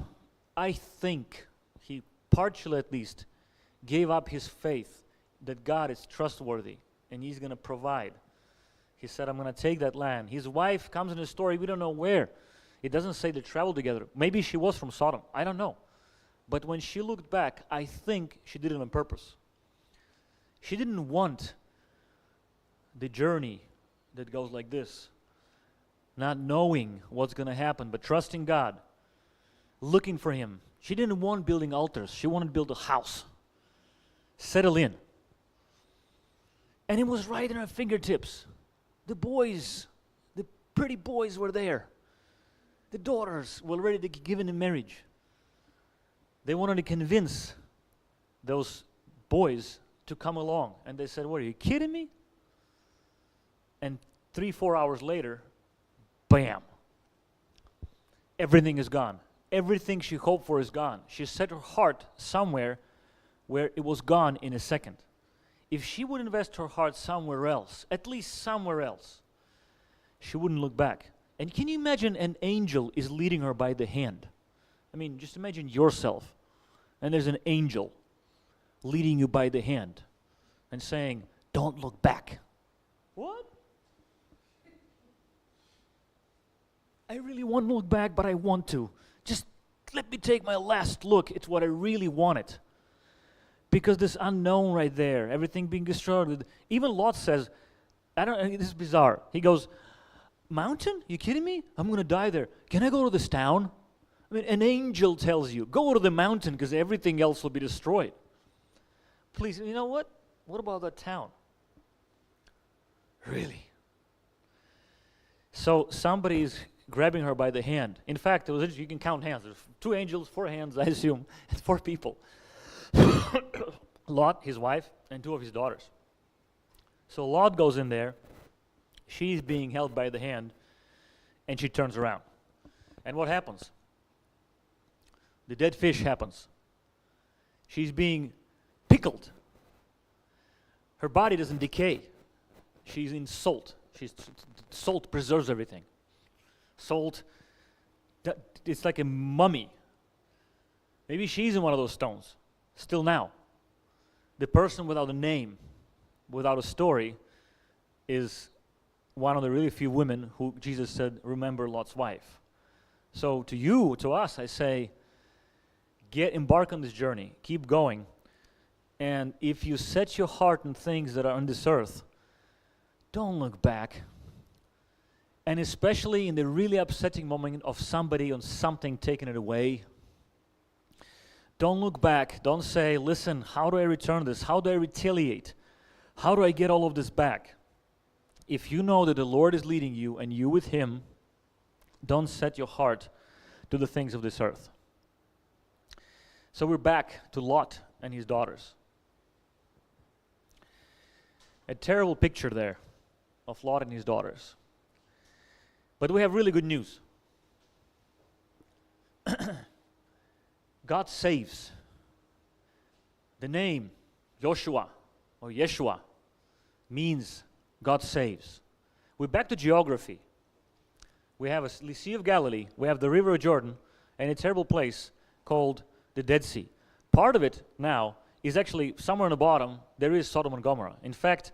I think he partially at least gave up his faith that God is trustworthy and he's going to provide. He said, I'm going to take that land. His wife comes in the story, we don't know where. It doesn't say they traveled together. Maybe she was from Sodom. I don't know. But when she looked back, I think she did it on purpose. She didn't want the journey that goes like this, not knowing what's going to happen, but trusting God, looking for Him. She didn't want building altars. She wanted to build a house, settle in. And it was right in her fingertips. The boys, the pretty boys were there. The daughters were ready to be given in marriage. They wanted to convince those boys to come along. And they said, what, are you kidding me? And 3-4 hours later, bam. Everything is gone. Everything she hoped for is gone. She set her heart somewhere where it was gone in a second. If she would invest her heart somewhere else, at least somewhere else, she wouldn't look back. And can you imagine an angel is leading her by the hand? I mean, just imagine yourself, and there's an angel leading you by the hand and saying, don't look back. What? I really want to look back, but I want to. Just let me take my last look. It's what I really wanted. Because this unknown right there, everything being destroyed. Even Lot says, this is bizarre. He goes, mountain? You kidding me? I'm going to die there. Can I go to this town? I mean, an angel tells you, go to the mountain because everything else will be destroyed. Please, you know what? What about that town? Really? So somebody's grabbing her by the hand. In fact, it was, you can count hands. There's 2 angels, 4 hands, I assume, and 4 people. Lot, his wife, and 2 of his daughters. So Lot goes in there. She's being held by the hand, and she turns around. And what happens? The dead fish happens. She's being pickled. Her body doesn't decay. She's in salt. Salt preserves everything. Salt, it's like a mummy. Maybe she's in one of those stones. Still now. The person without a name, without a story, is one of the really few women who Jesus said, remember Lot's wife. So to you, to us, I say, embark on this journey, keep going. And if you set your heart on things that are on this earth, don't look back. And especially in the really upsetting moment of somebody on something taking it away, don't look back. Don't say, listen, how do I return this? How do I retaliate? How do I get all of this back? If you know that the Lord is leading you and you with Him, don't set your heart to the things of this earth. So we're back to Lot and his daughters. A terrible picture there of Lot and his daughters. But we have really good news. God saves. The name Joshua or Yeshua means God saves. We're back to geography. We have a Sea of Galilee, we have the River of Jordan, and a terrible place called the Dead Sea. Part of it now is actually somewhere on the bottom, there is Sodom and Gomorrah. In fact,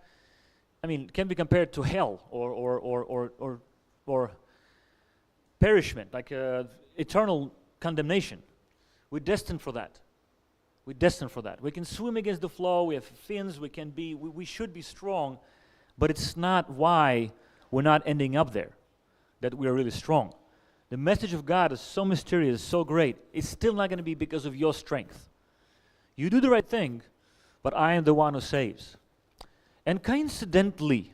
I mean, it can be compared to hell or perishment, like eternal condemnation. We're destined for that. We're destined for that. We can swim against the flow, we have fins, we should be strong, but it's not why we're not ending up there, that we are really strong. The message of God is so mysterious, so great, it's still not going to be because of your strength. You do the right thing, but I am the one who saves. And coincidentally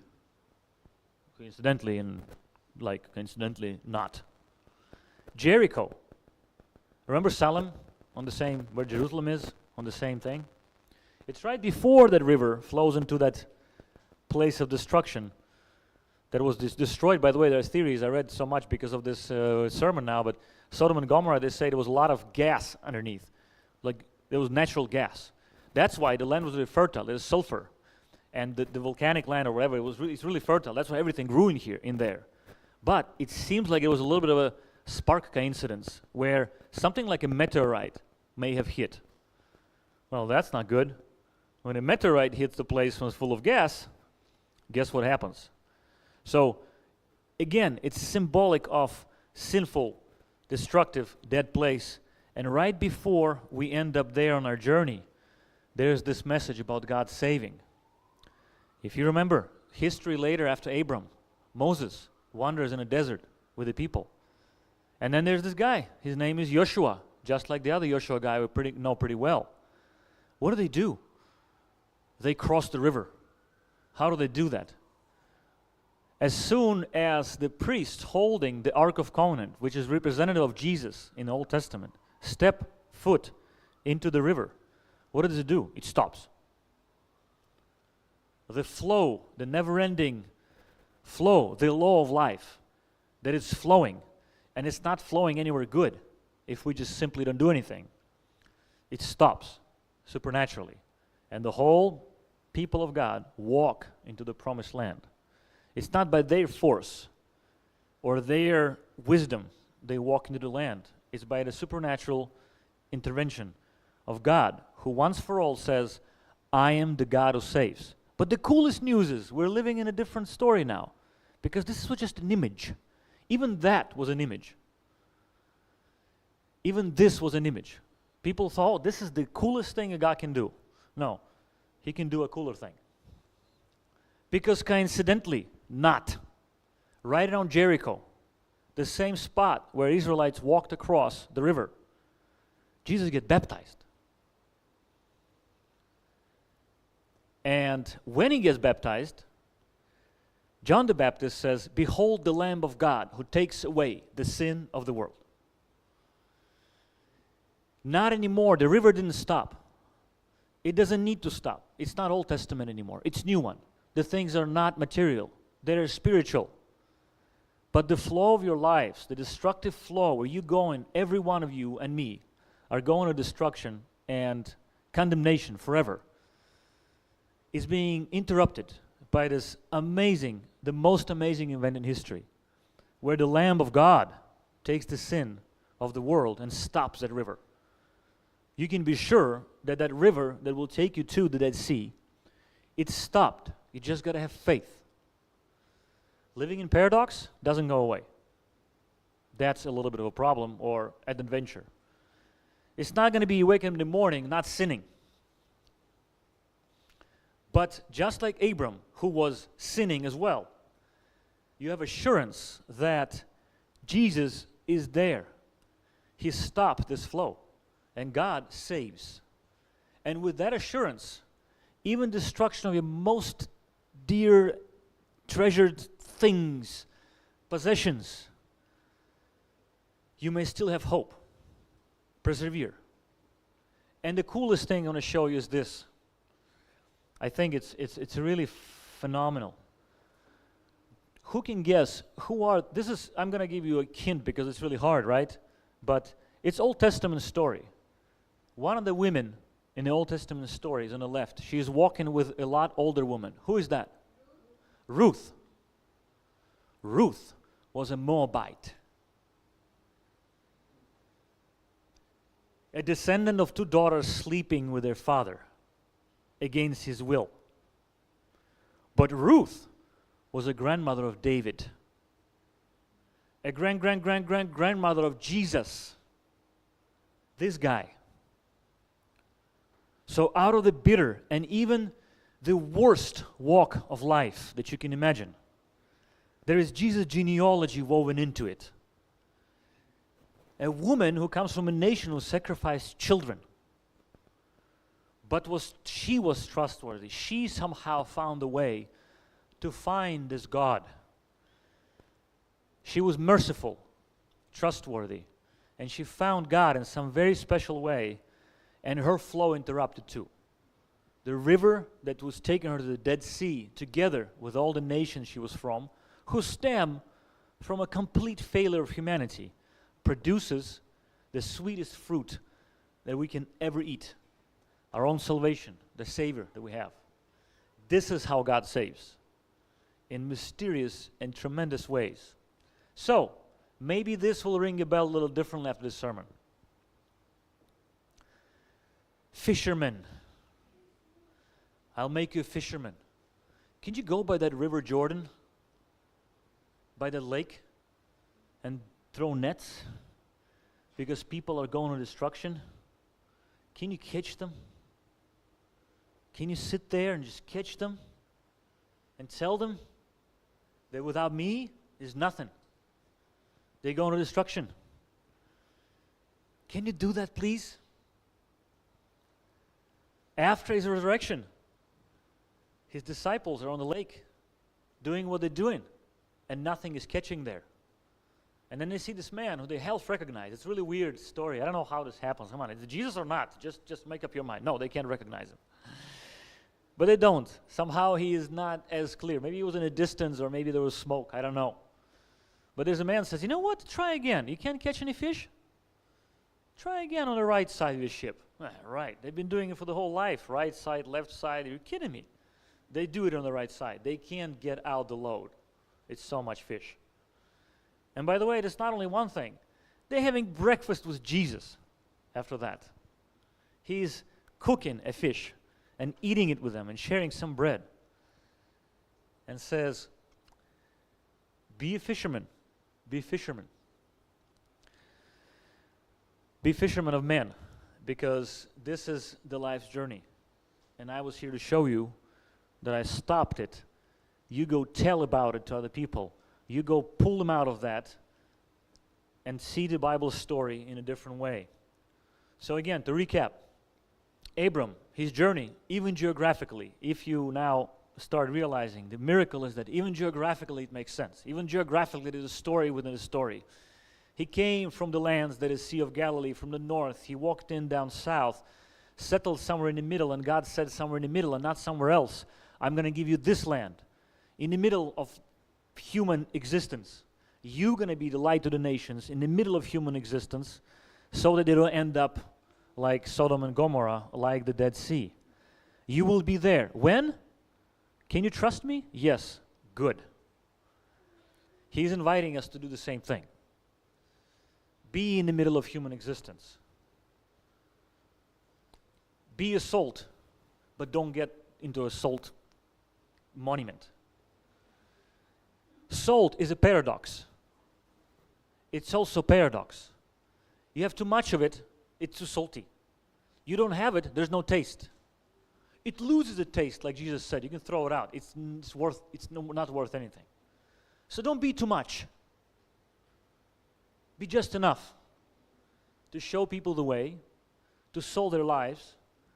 and coincidentally not, Jericho, remember Salem, on the same, where Jerusalem is, on the same thing? It's right before that river flows into that place of destruction that was destroyed. By the way, there's theories, I read so much because of this sermon now, but Sodom and Gomorrah, they say there was a lot of gas underneath. Like, there was natural gas. That's why the land was really fertile. There's sulfur. And the volcanic land or whatever, it's really fertile. That's why everything grew in there. But it seems like it was a little bit of a spark coincidence where something like a meteorite may have hit. Well, that's not good. When a meteorite hits the place when it's full of gas, guess what happens? So, again, it's symbolic of sinful, destructive, dead place. And right before we end up there on our journey, there's this message about God saving. If you remember, history later after Abram, Moses wanders in a desert with the people. And then there's this guy. His name is Joshua, just like the other Joshua guy we know pretty well. What do? They cross the river. How do they do that? As soon as the priest holding the Ark of Covenant, which is representative of Jesus in the Old Testament, step foot into the river, what does it do? It stops. The flow, the never-ending flow, the law of life, that is flowing, and it's not flowing anywhere good if we just simply don't do anything. It stops supernaturally, and the whole people of God walk into the promised land. It's not by their force or their wisdom they walk into the land. It's by the supernatural intervention of God, who once for all says, I am the God who saves. But the coolest news is we're living in a different story now, because this was just an image. Even that was an image. Even this was an image. People thought, oh, this is the coolest thing a God can do. No, He can do a cooler thing. Because coincidentally, not. Right around Jericho, the same spot where Israelites walked across the river, Jesus gets baptized. And when he gets baptized, John the Baptist says, behold the Lamb of God who takes away the sin of the world. Not anymore. The river didn't stop. It doesn't need to stop. It's not Old Testament anymore. It's new one. The things are not material. They're spiritual. But the flow of your lives, the destructive flow where you going, every one of you and me, are going to destruction and condemnation forever, is being interrupted by this amazing, the most amazing event in history, where the Lamb of God takes the sin of the world and stops that river. You can be sure that that river that will take you to the Dead Sea, it's stopped. You just got to have faith. Living in paradox doesn't go away. That's a little bit of a problem or an adventure. It's not going to be you wake up in the morning not sinning. But just like Abram, who was sinning as well, you have assurance that Jesus is there. He stopped this flow, and God saves. And with that assurance, even destruction of your most dear, treasured things, possessions, you may still have hope. Persevere. And the coolest thing I want to show you is this. I think it's really phenomenal. Who can guess who are, I'm going to give you a hint because it's really hard, right? But it's Old Testament story. One of the women in the Old Testament story is on the left. She is walking with a lot older woman. Who is that? Ruth. Ruth was a Moabite. A descendant of two daughters sleeping with their father against his will. But Ruth was a grandmother of David. A grandmother of Jesus. This guy. So out of the bitter and even the worst walk of life that you can imagine, there is Jesus' genealogy woven into it. A woman who comes from a nation who sacrificed children. But she was trustworthy. She somehow found a way to find this God. She was merciful, trustworthy, and she found God in some very special way, and her flow interrupted too. The river that was taking her to the Dead Sea, together with all the nations she was from, who stem from a complete failure of humanity, produces the sweetest fruit that we can ever eat. Our own salvation, the Savior that we have. This is how God saves, in mysterious and tremendous ways. So, maybe this will ring a bell a little differently after this sermon. Fishermen. I'll make you a fisherman. Can you go by that river Jordan, by the lake, and throw nets? Because people are going to destruction. Can you catch them? Can you sit there and just catch them and tell them that without me is nothing? They go into destruction. Can you do that, please? After his resurrection, his disciples are on the lake doing what they're doing, and nothing is catching there. And then they see this man who they half recognize. It's a really weird story. I don't know how this happens. Come on, is it Jesus or not? Just make up your mind. No, they can't recognize him. But they don't. Somehow he is not as clear. Maybe he was in a distance, or maybe there was smoke. I don't know. But there's a man who says, you know what? Try again. You can't catch any fish? Try again on the right side of your ship. Right. They've been doing it for the whole life. Right side, left side. You're kidding me. They do it on the right side. They can't get out the load. It's so much fish. And by the way, there's not only one thing. They're having breakfast with Jesus after that. He's cooking a fish and eating it with them and sharing some bread. And says, be a fisherman. Be fishermen. Be fishermen of men, because this is the life's journey. And I was here to show you that I stopped it. You go tell about it to other people. You go pull them out of that and see the Bible story in a different way. So again, to recap, Abram, his journey, even geographically, if you now start realizing the miracle is that even geographically it makes sense. Even geographically there's a story within a story. He came from the lands that is Sea of Galilee, from the north. He walked in down south, settled somewhere in the middle, and God said somewhere in the middle and not somewhere else, I'm going to give you this land. In the middle of human existence. You're going to be the light to the nations in the middle of human existence, so that they don't end up like Sodom and Gomorrah, like the Dead Sea. You will be there. When? Can you trust me? Yes. Good. He's inviting us to do the same thing. Be in the middle of human existence. Be a salt, but don't get into a salt monument. Salt is a paradox. It's also a paradox. You have too much of it, it's too salty. You don't have it, there's no taste. It loses the taste, like Jesus said. You can throw it out. It's not worth anything. So don't be too much. Be just enough to show people the way, to solve their lives,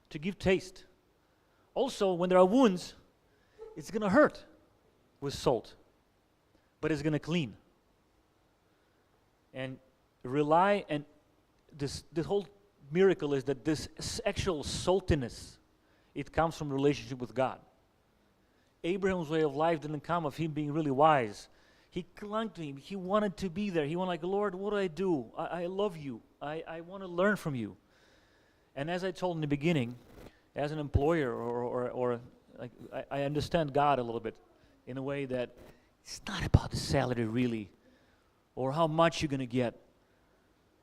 to give taste. Also, when there are wounds, it's going to hurt with salt, but it's going to clean. And rely, and the whole miracle is that this actual saltiness, it comes from relationship with God. Abraham's way of life didn't come of him being really wise. He clung to him. He wanted to be there. He wanted, like, Lord, what do I do? I love you. I want to learn from you. And as I told in the beginning, as an employer or like, I understand God a little bit in a way that it's not about the salary really or how much you're going to get.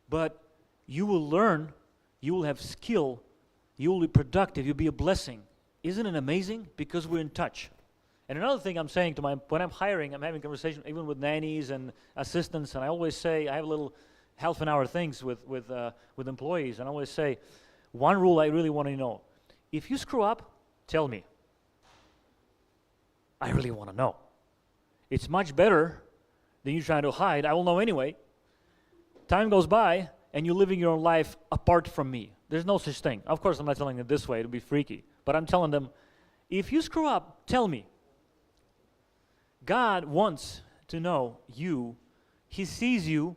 But you will learn, you will have skill, you will be productive, you'll be a blessing. Isn't it amazing? Because we're in touch. And another thing I'm saying when I'm hiring, I'm having conversation even with nannies and assistants, and I always say, I have little half an hour things with employees, and I always say, one rule I really want to know: if you screw up, tell me. I really want to know. It's much better than you trying to hide. I will know anyway. Time goes by, and you're living your own life apart from me. There's no such thing. Of course, I'm not telling them this way, it'll be freaky. But I'm telling them, if you screw up, tell me. God wants to know you. He sees you,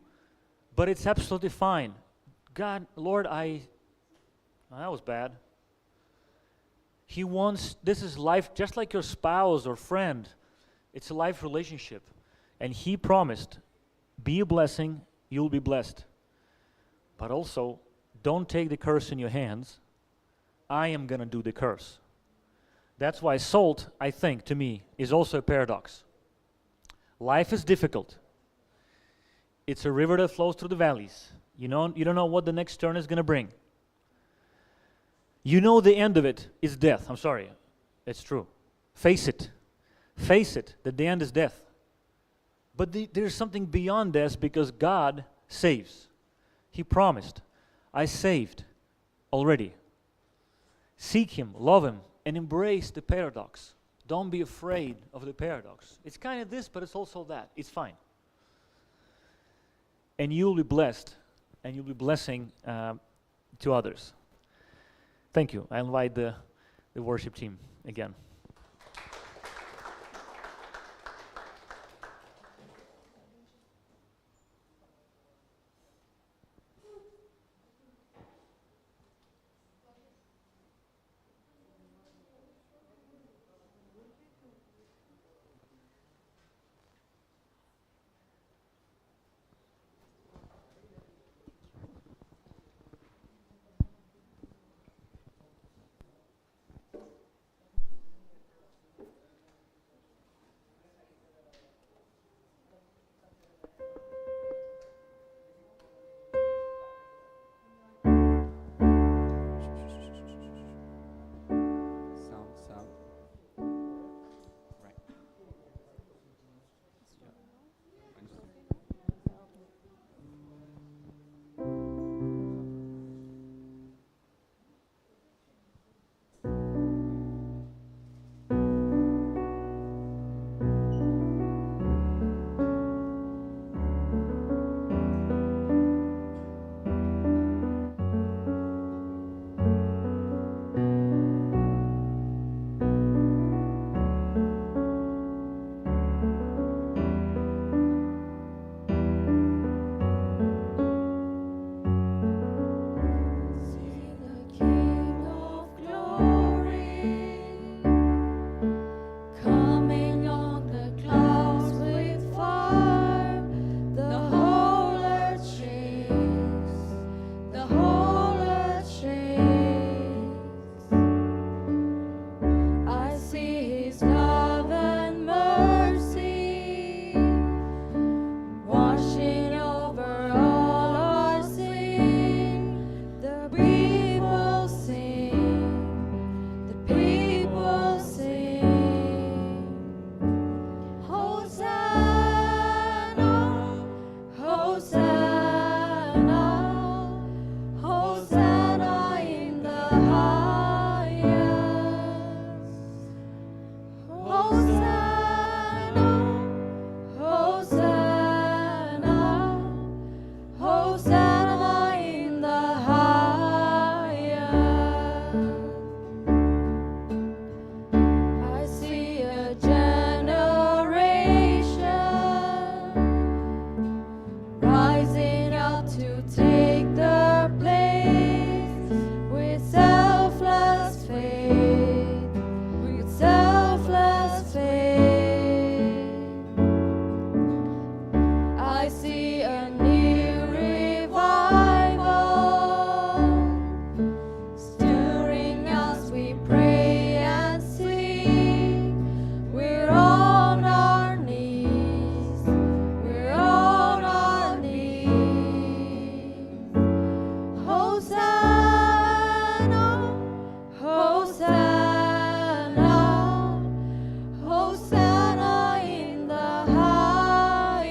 but it's absolutely fine. God, Lord, that was bad. He wants, this is life, just like your spouse or friend. It's a life relationship. And He promised, be a blessing, you'll be blessed. But also, don't take the curse in your hands. I am going to do the curse. That's why salt, I think, to me, is also a paradox. Life is difficult. It's a river that flows through the valleys. You don't know what the next turn is going to bring. You know the end of it is death. I'm sorry. It's true. Face it. Face it, that the end is death. But there's something beyond death because God saves. He promised, I saved already. Seek Him, love Him, and embrace the paradox. Don't be afraid of the paradox. It's kind of this, but it's also that. It's fine. And you'll be blessed, and you'll be blessing to others. Thank you. I invite the worship team again. to take the place with selfless faith, with selfless faith. I see a new revival stirring as we pray and sing. We're on our knees, we're on our knees. Hosanna, Hosanna, Hosanna in the highest.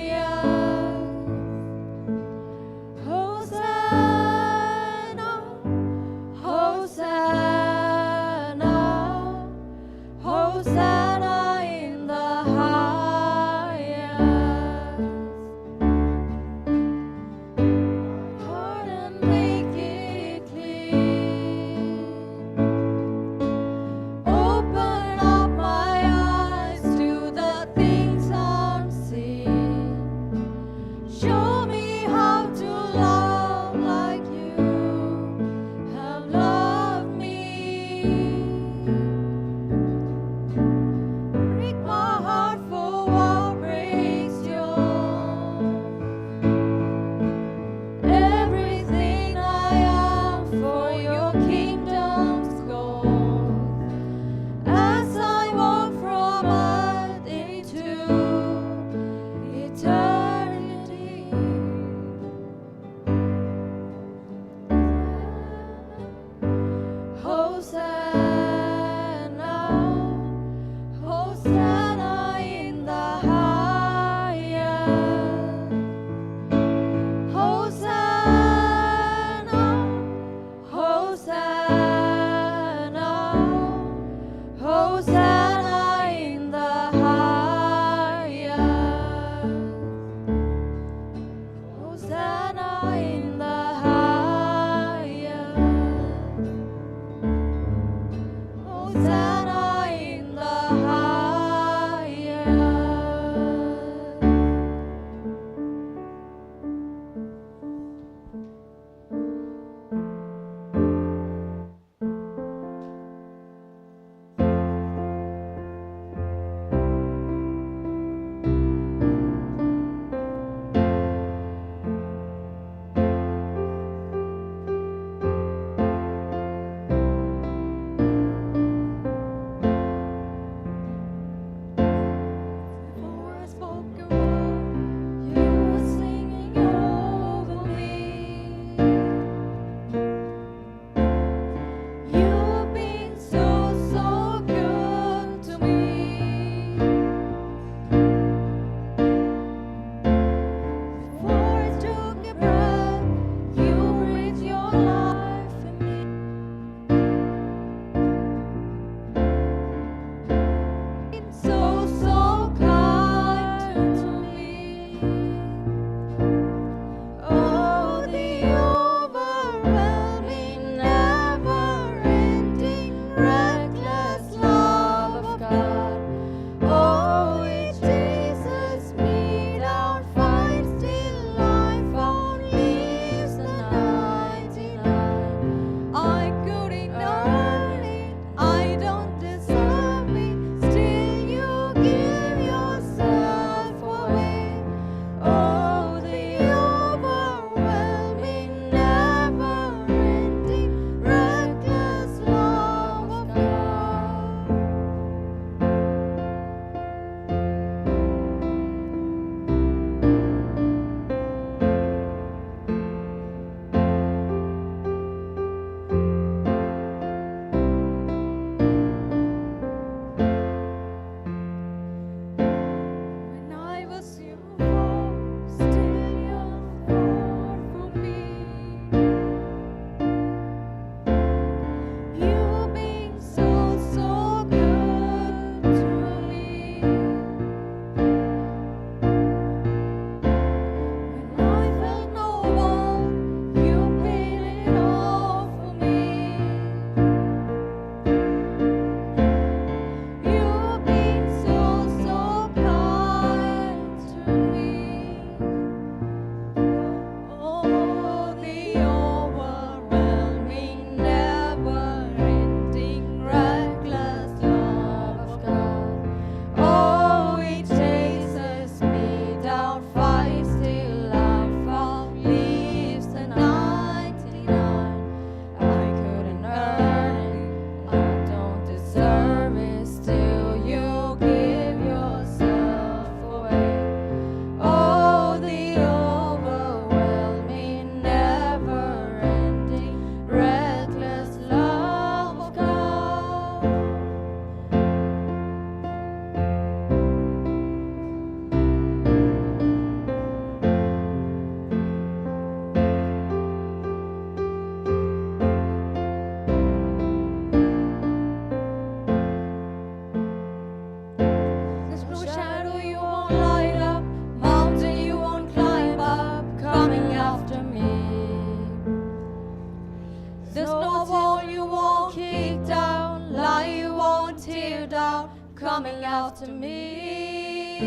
coming after me.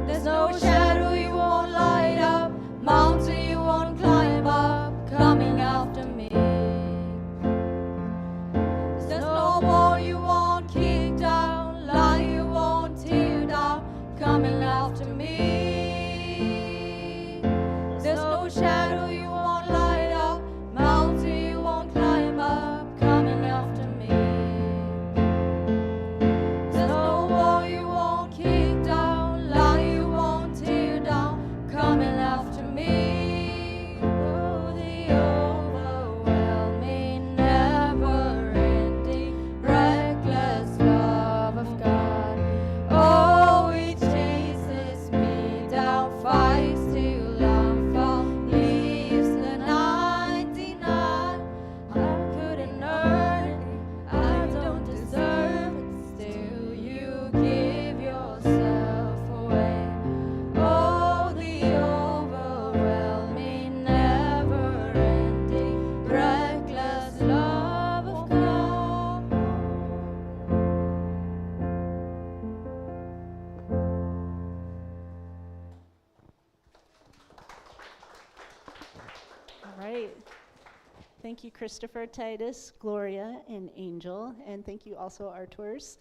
There's no shadow you won't light up, mountain you won't climb up, coming after me. There's no wall you won't kick down, lie you won't tear down, coming after me. There's no shadow you won't light up, mountain you won't climb up, coming after me. There's no wall you won't kick down, lie you won't tear down, coming after me. Oh, the overwhelming, never-ending, reckless love of God. Oh, it chases me down, fights till I'm found, leaves the 99. I couldn't earn it, I don't deserve it, still you give yourself away. Oh, the overwhelming, never-ending, reckless love of God. All right. Thank you, Christopher, Titus, Gloria, and Angel, and thank you also, Arturs.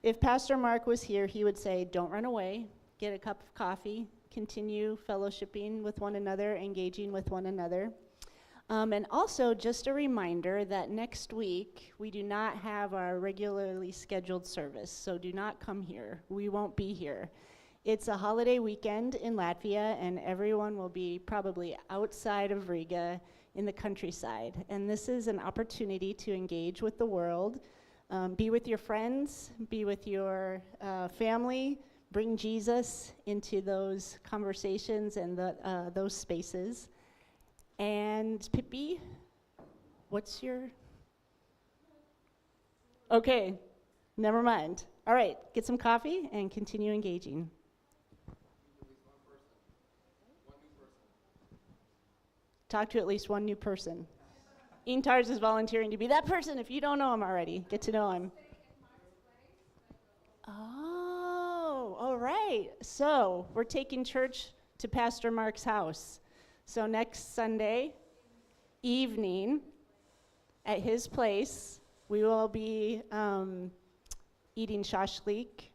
If Pastor Mark was here, he would say, don't run away, get a cup of coffee, continue fellowshipping with one another, engaging with one another. And also, just a reminder that next week, we do not have our regularly scheduled service, so do not come here. We won't be here. It's a holiday weekend in Latvia, and everyone will be probably outside of Riga in the countryside. And this is an opportunity to engage with the world, be with your friends, be with your family, bring Jesus into those conversations and those spaces. And Pippi, what's your... Okay, never mind. All right, get some coffee and continue engaging. Talk to at least one new person. Intars is volunteering to be that person if you don't know him already. Get to know him. Oh, all right. So we're taking church to Pastor Mark's house. So next Sunday evening at his place, we will be eating shashlik,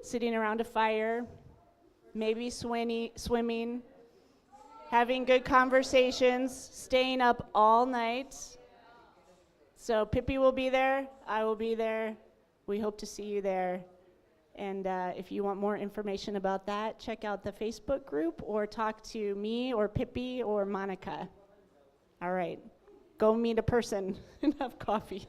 sitting around a fire, maybe swimming, having good conversations, staying up all night. So Pippi will be there, I will be there. We hope to see you there. And if you want more information about that, check out the Facebook group or talk to me or Pippi or Monica. All right, go meet a person and have coffee.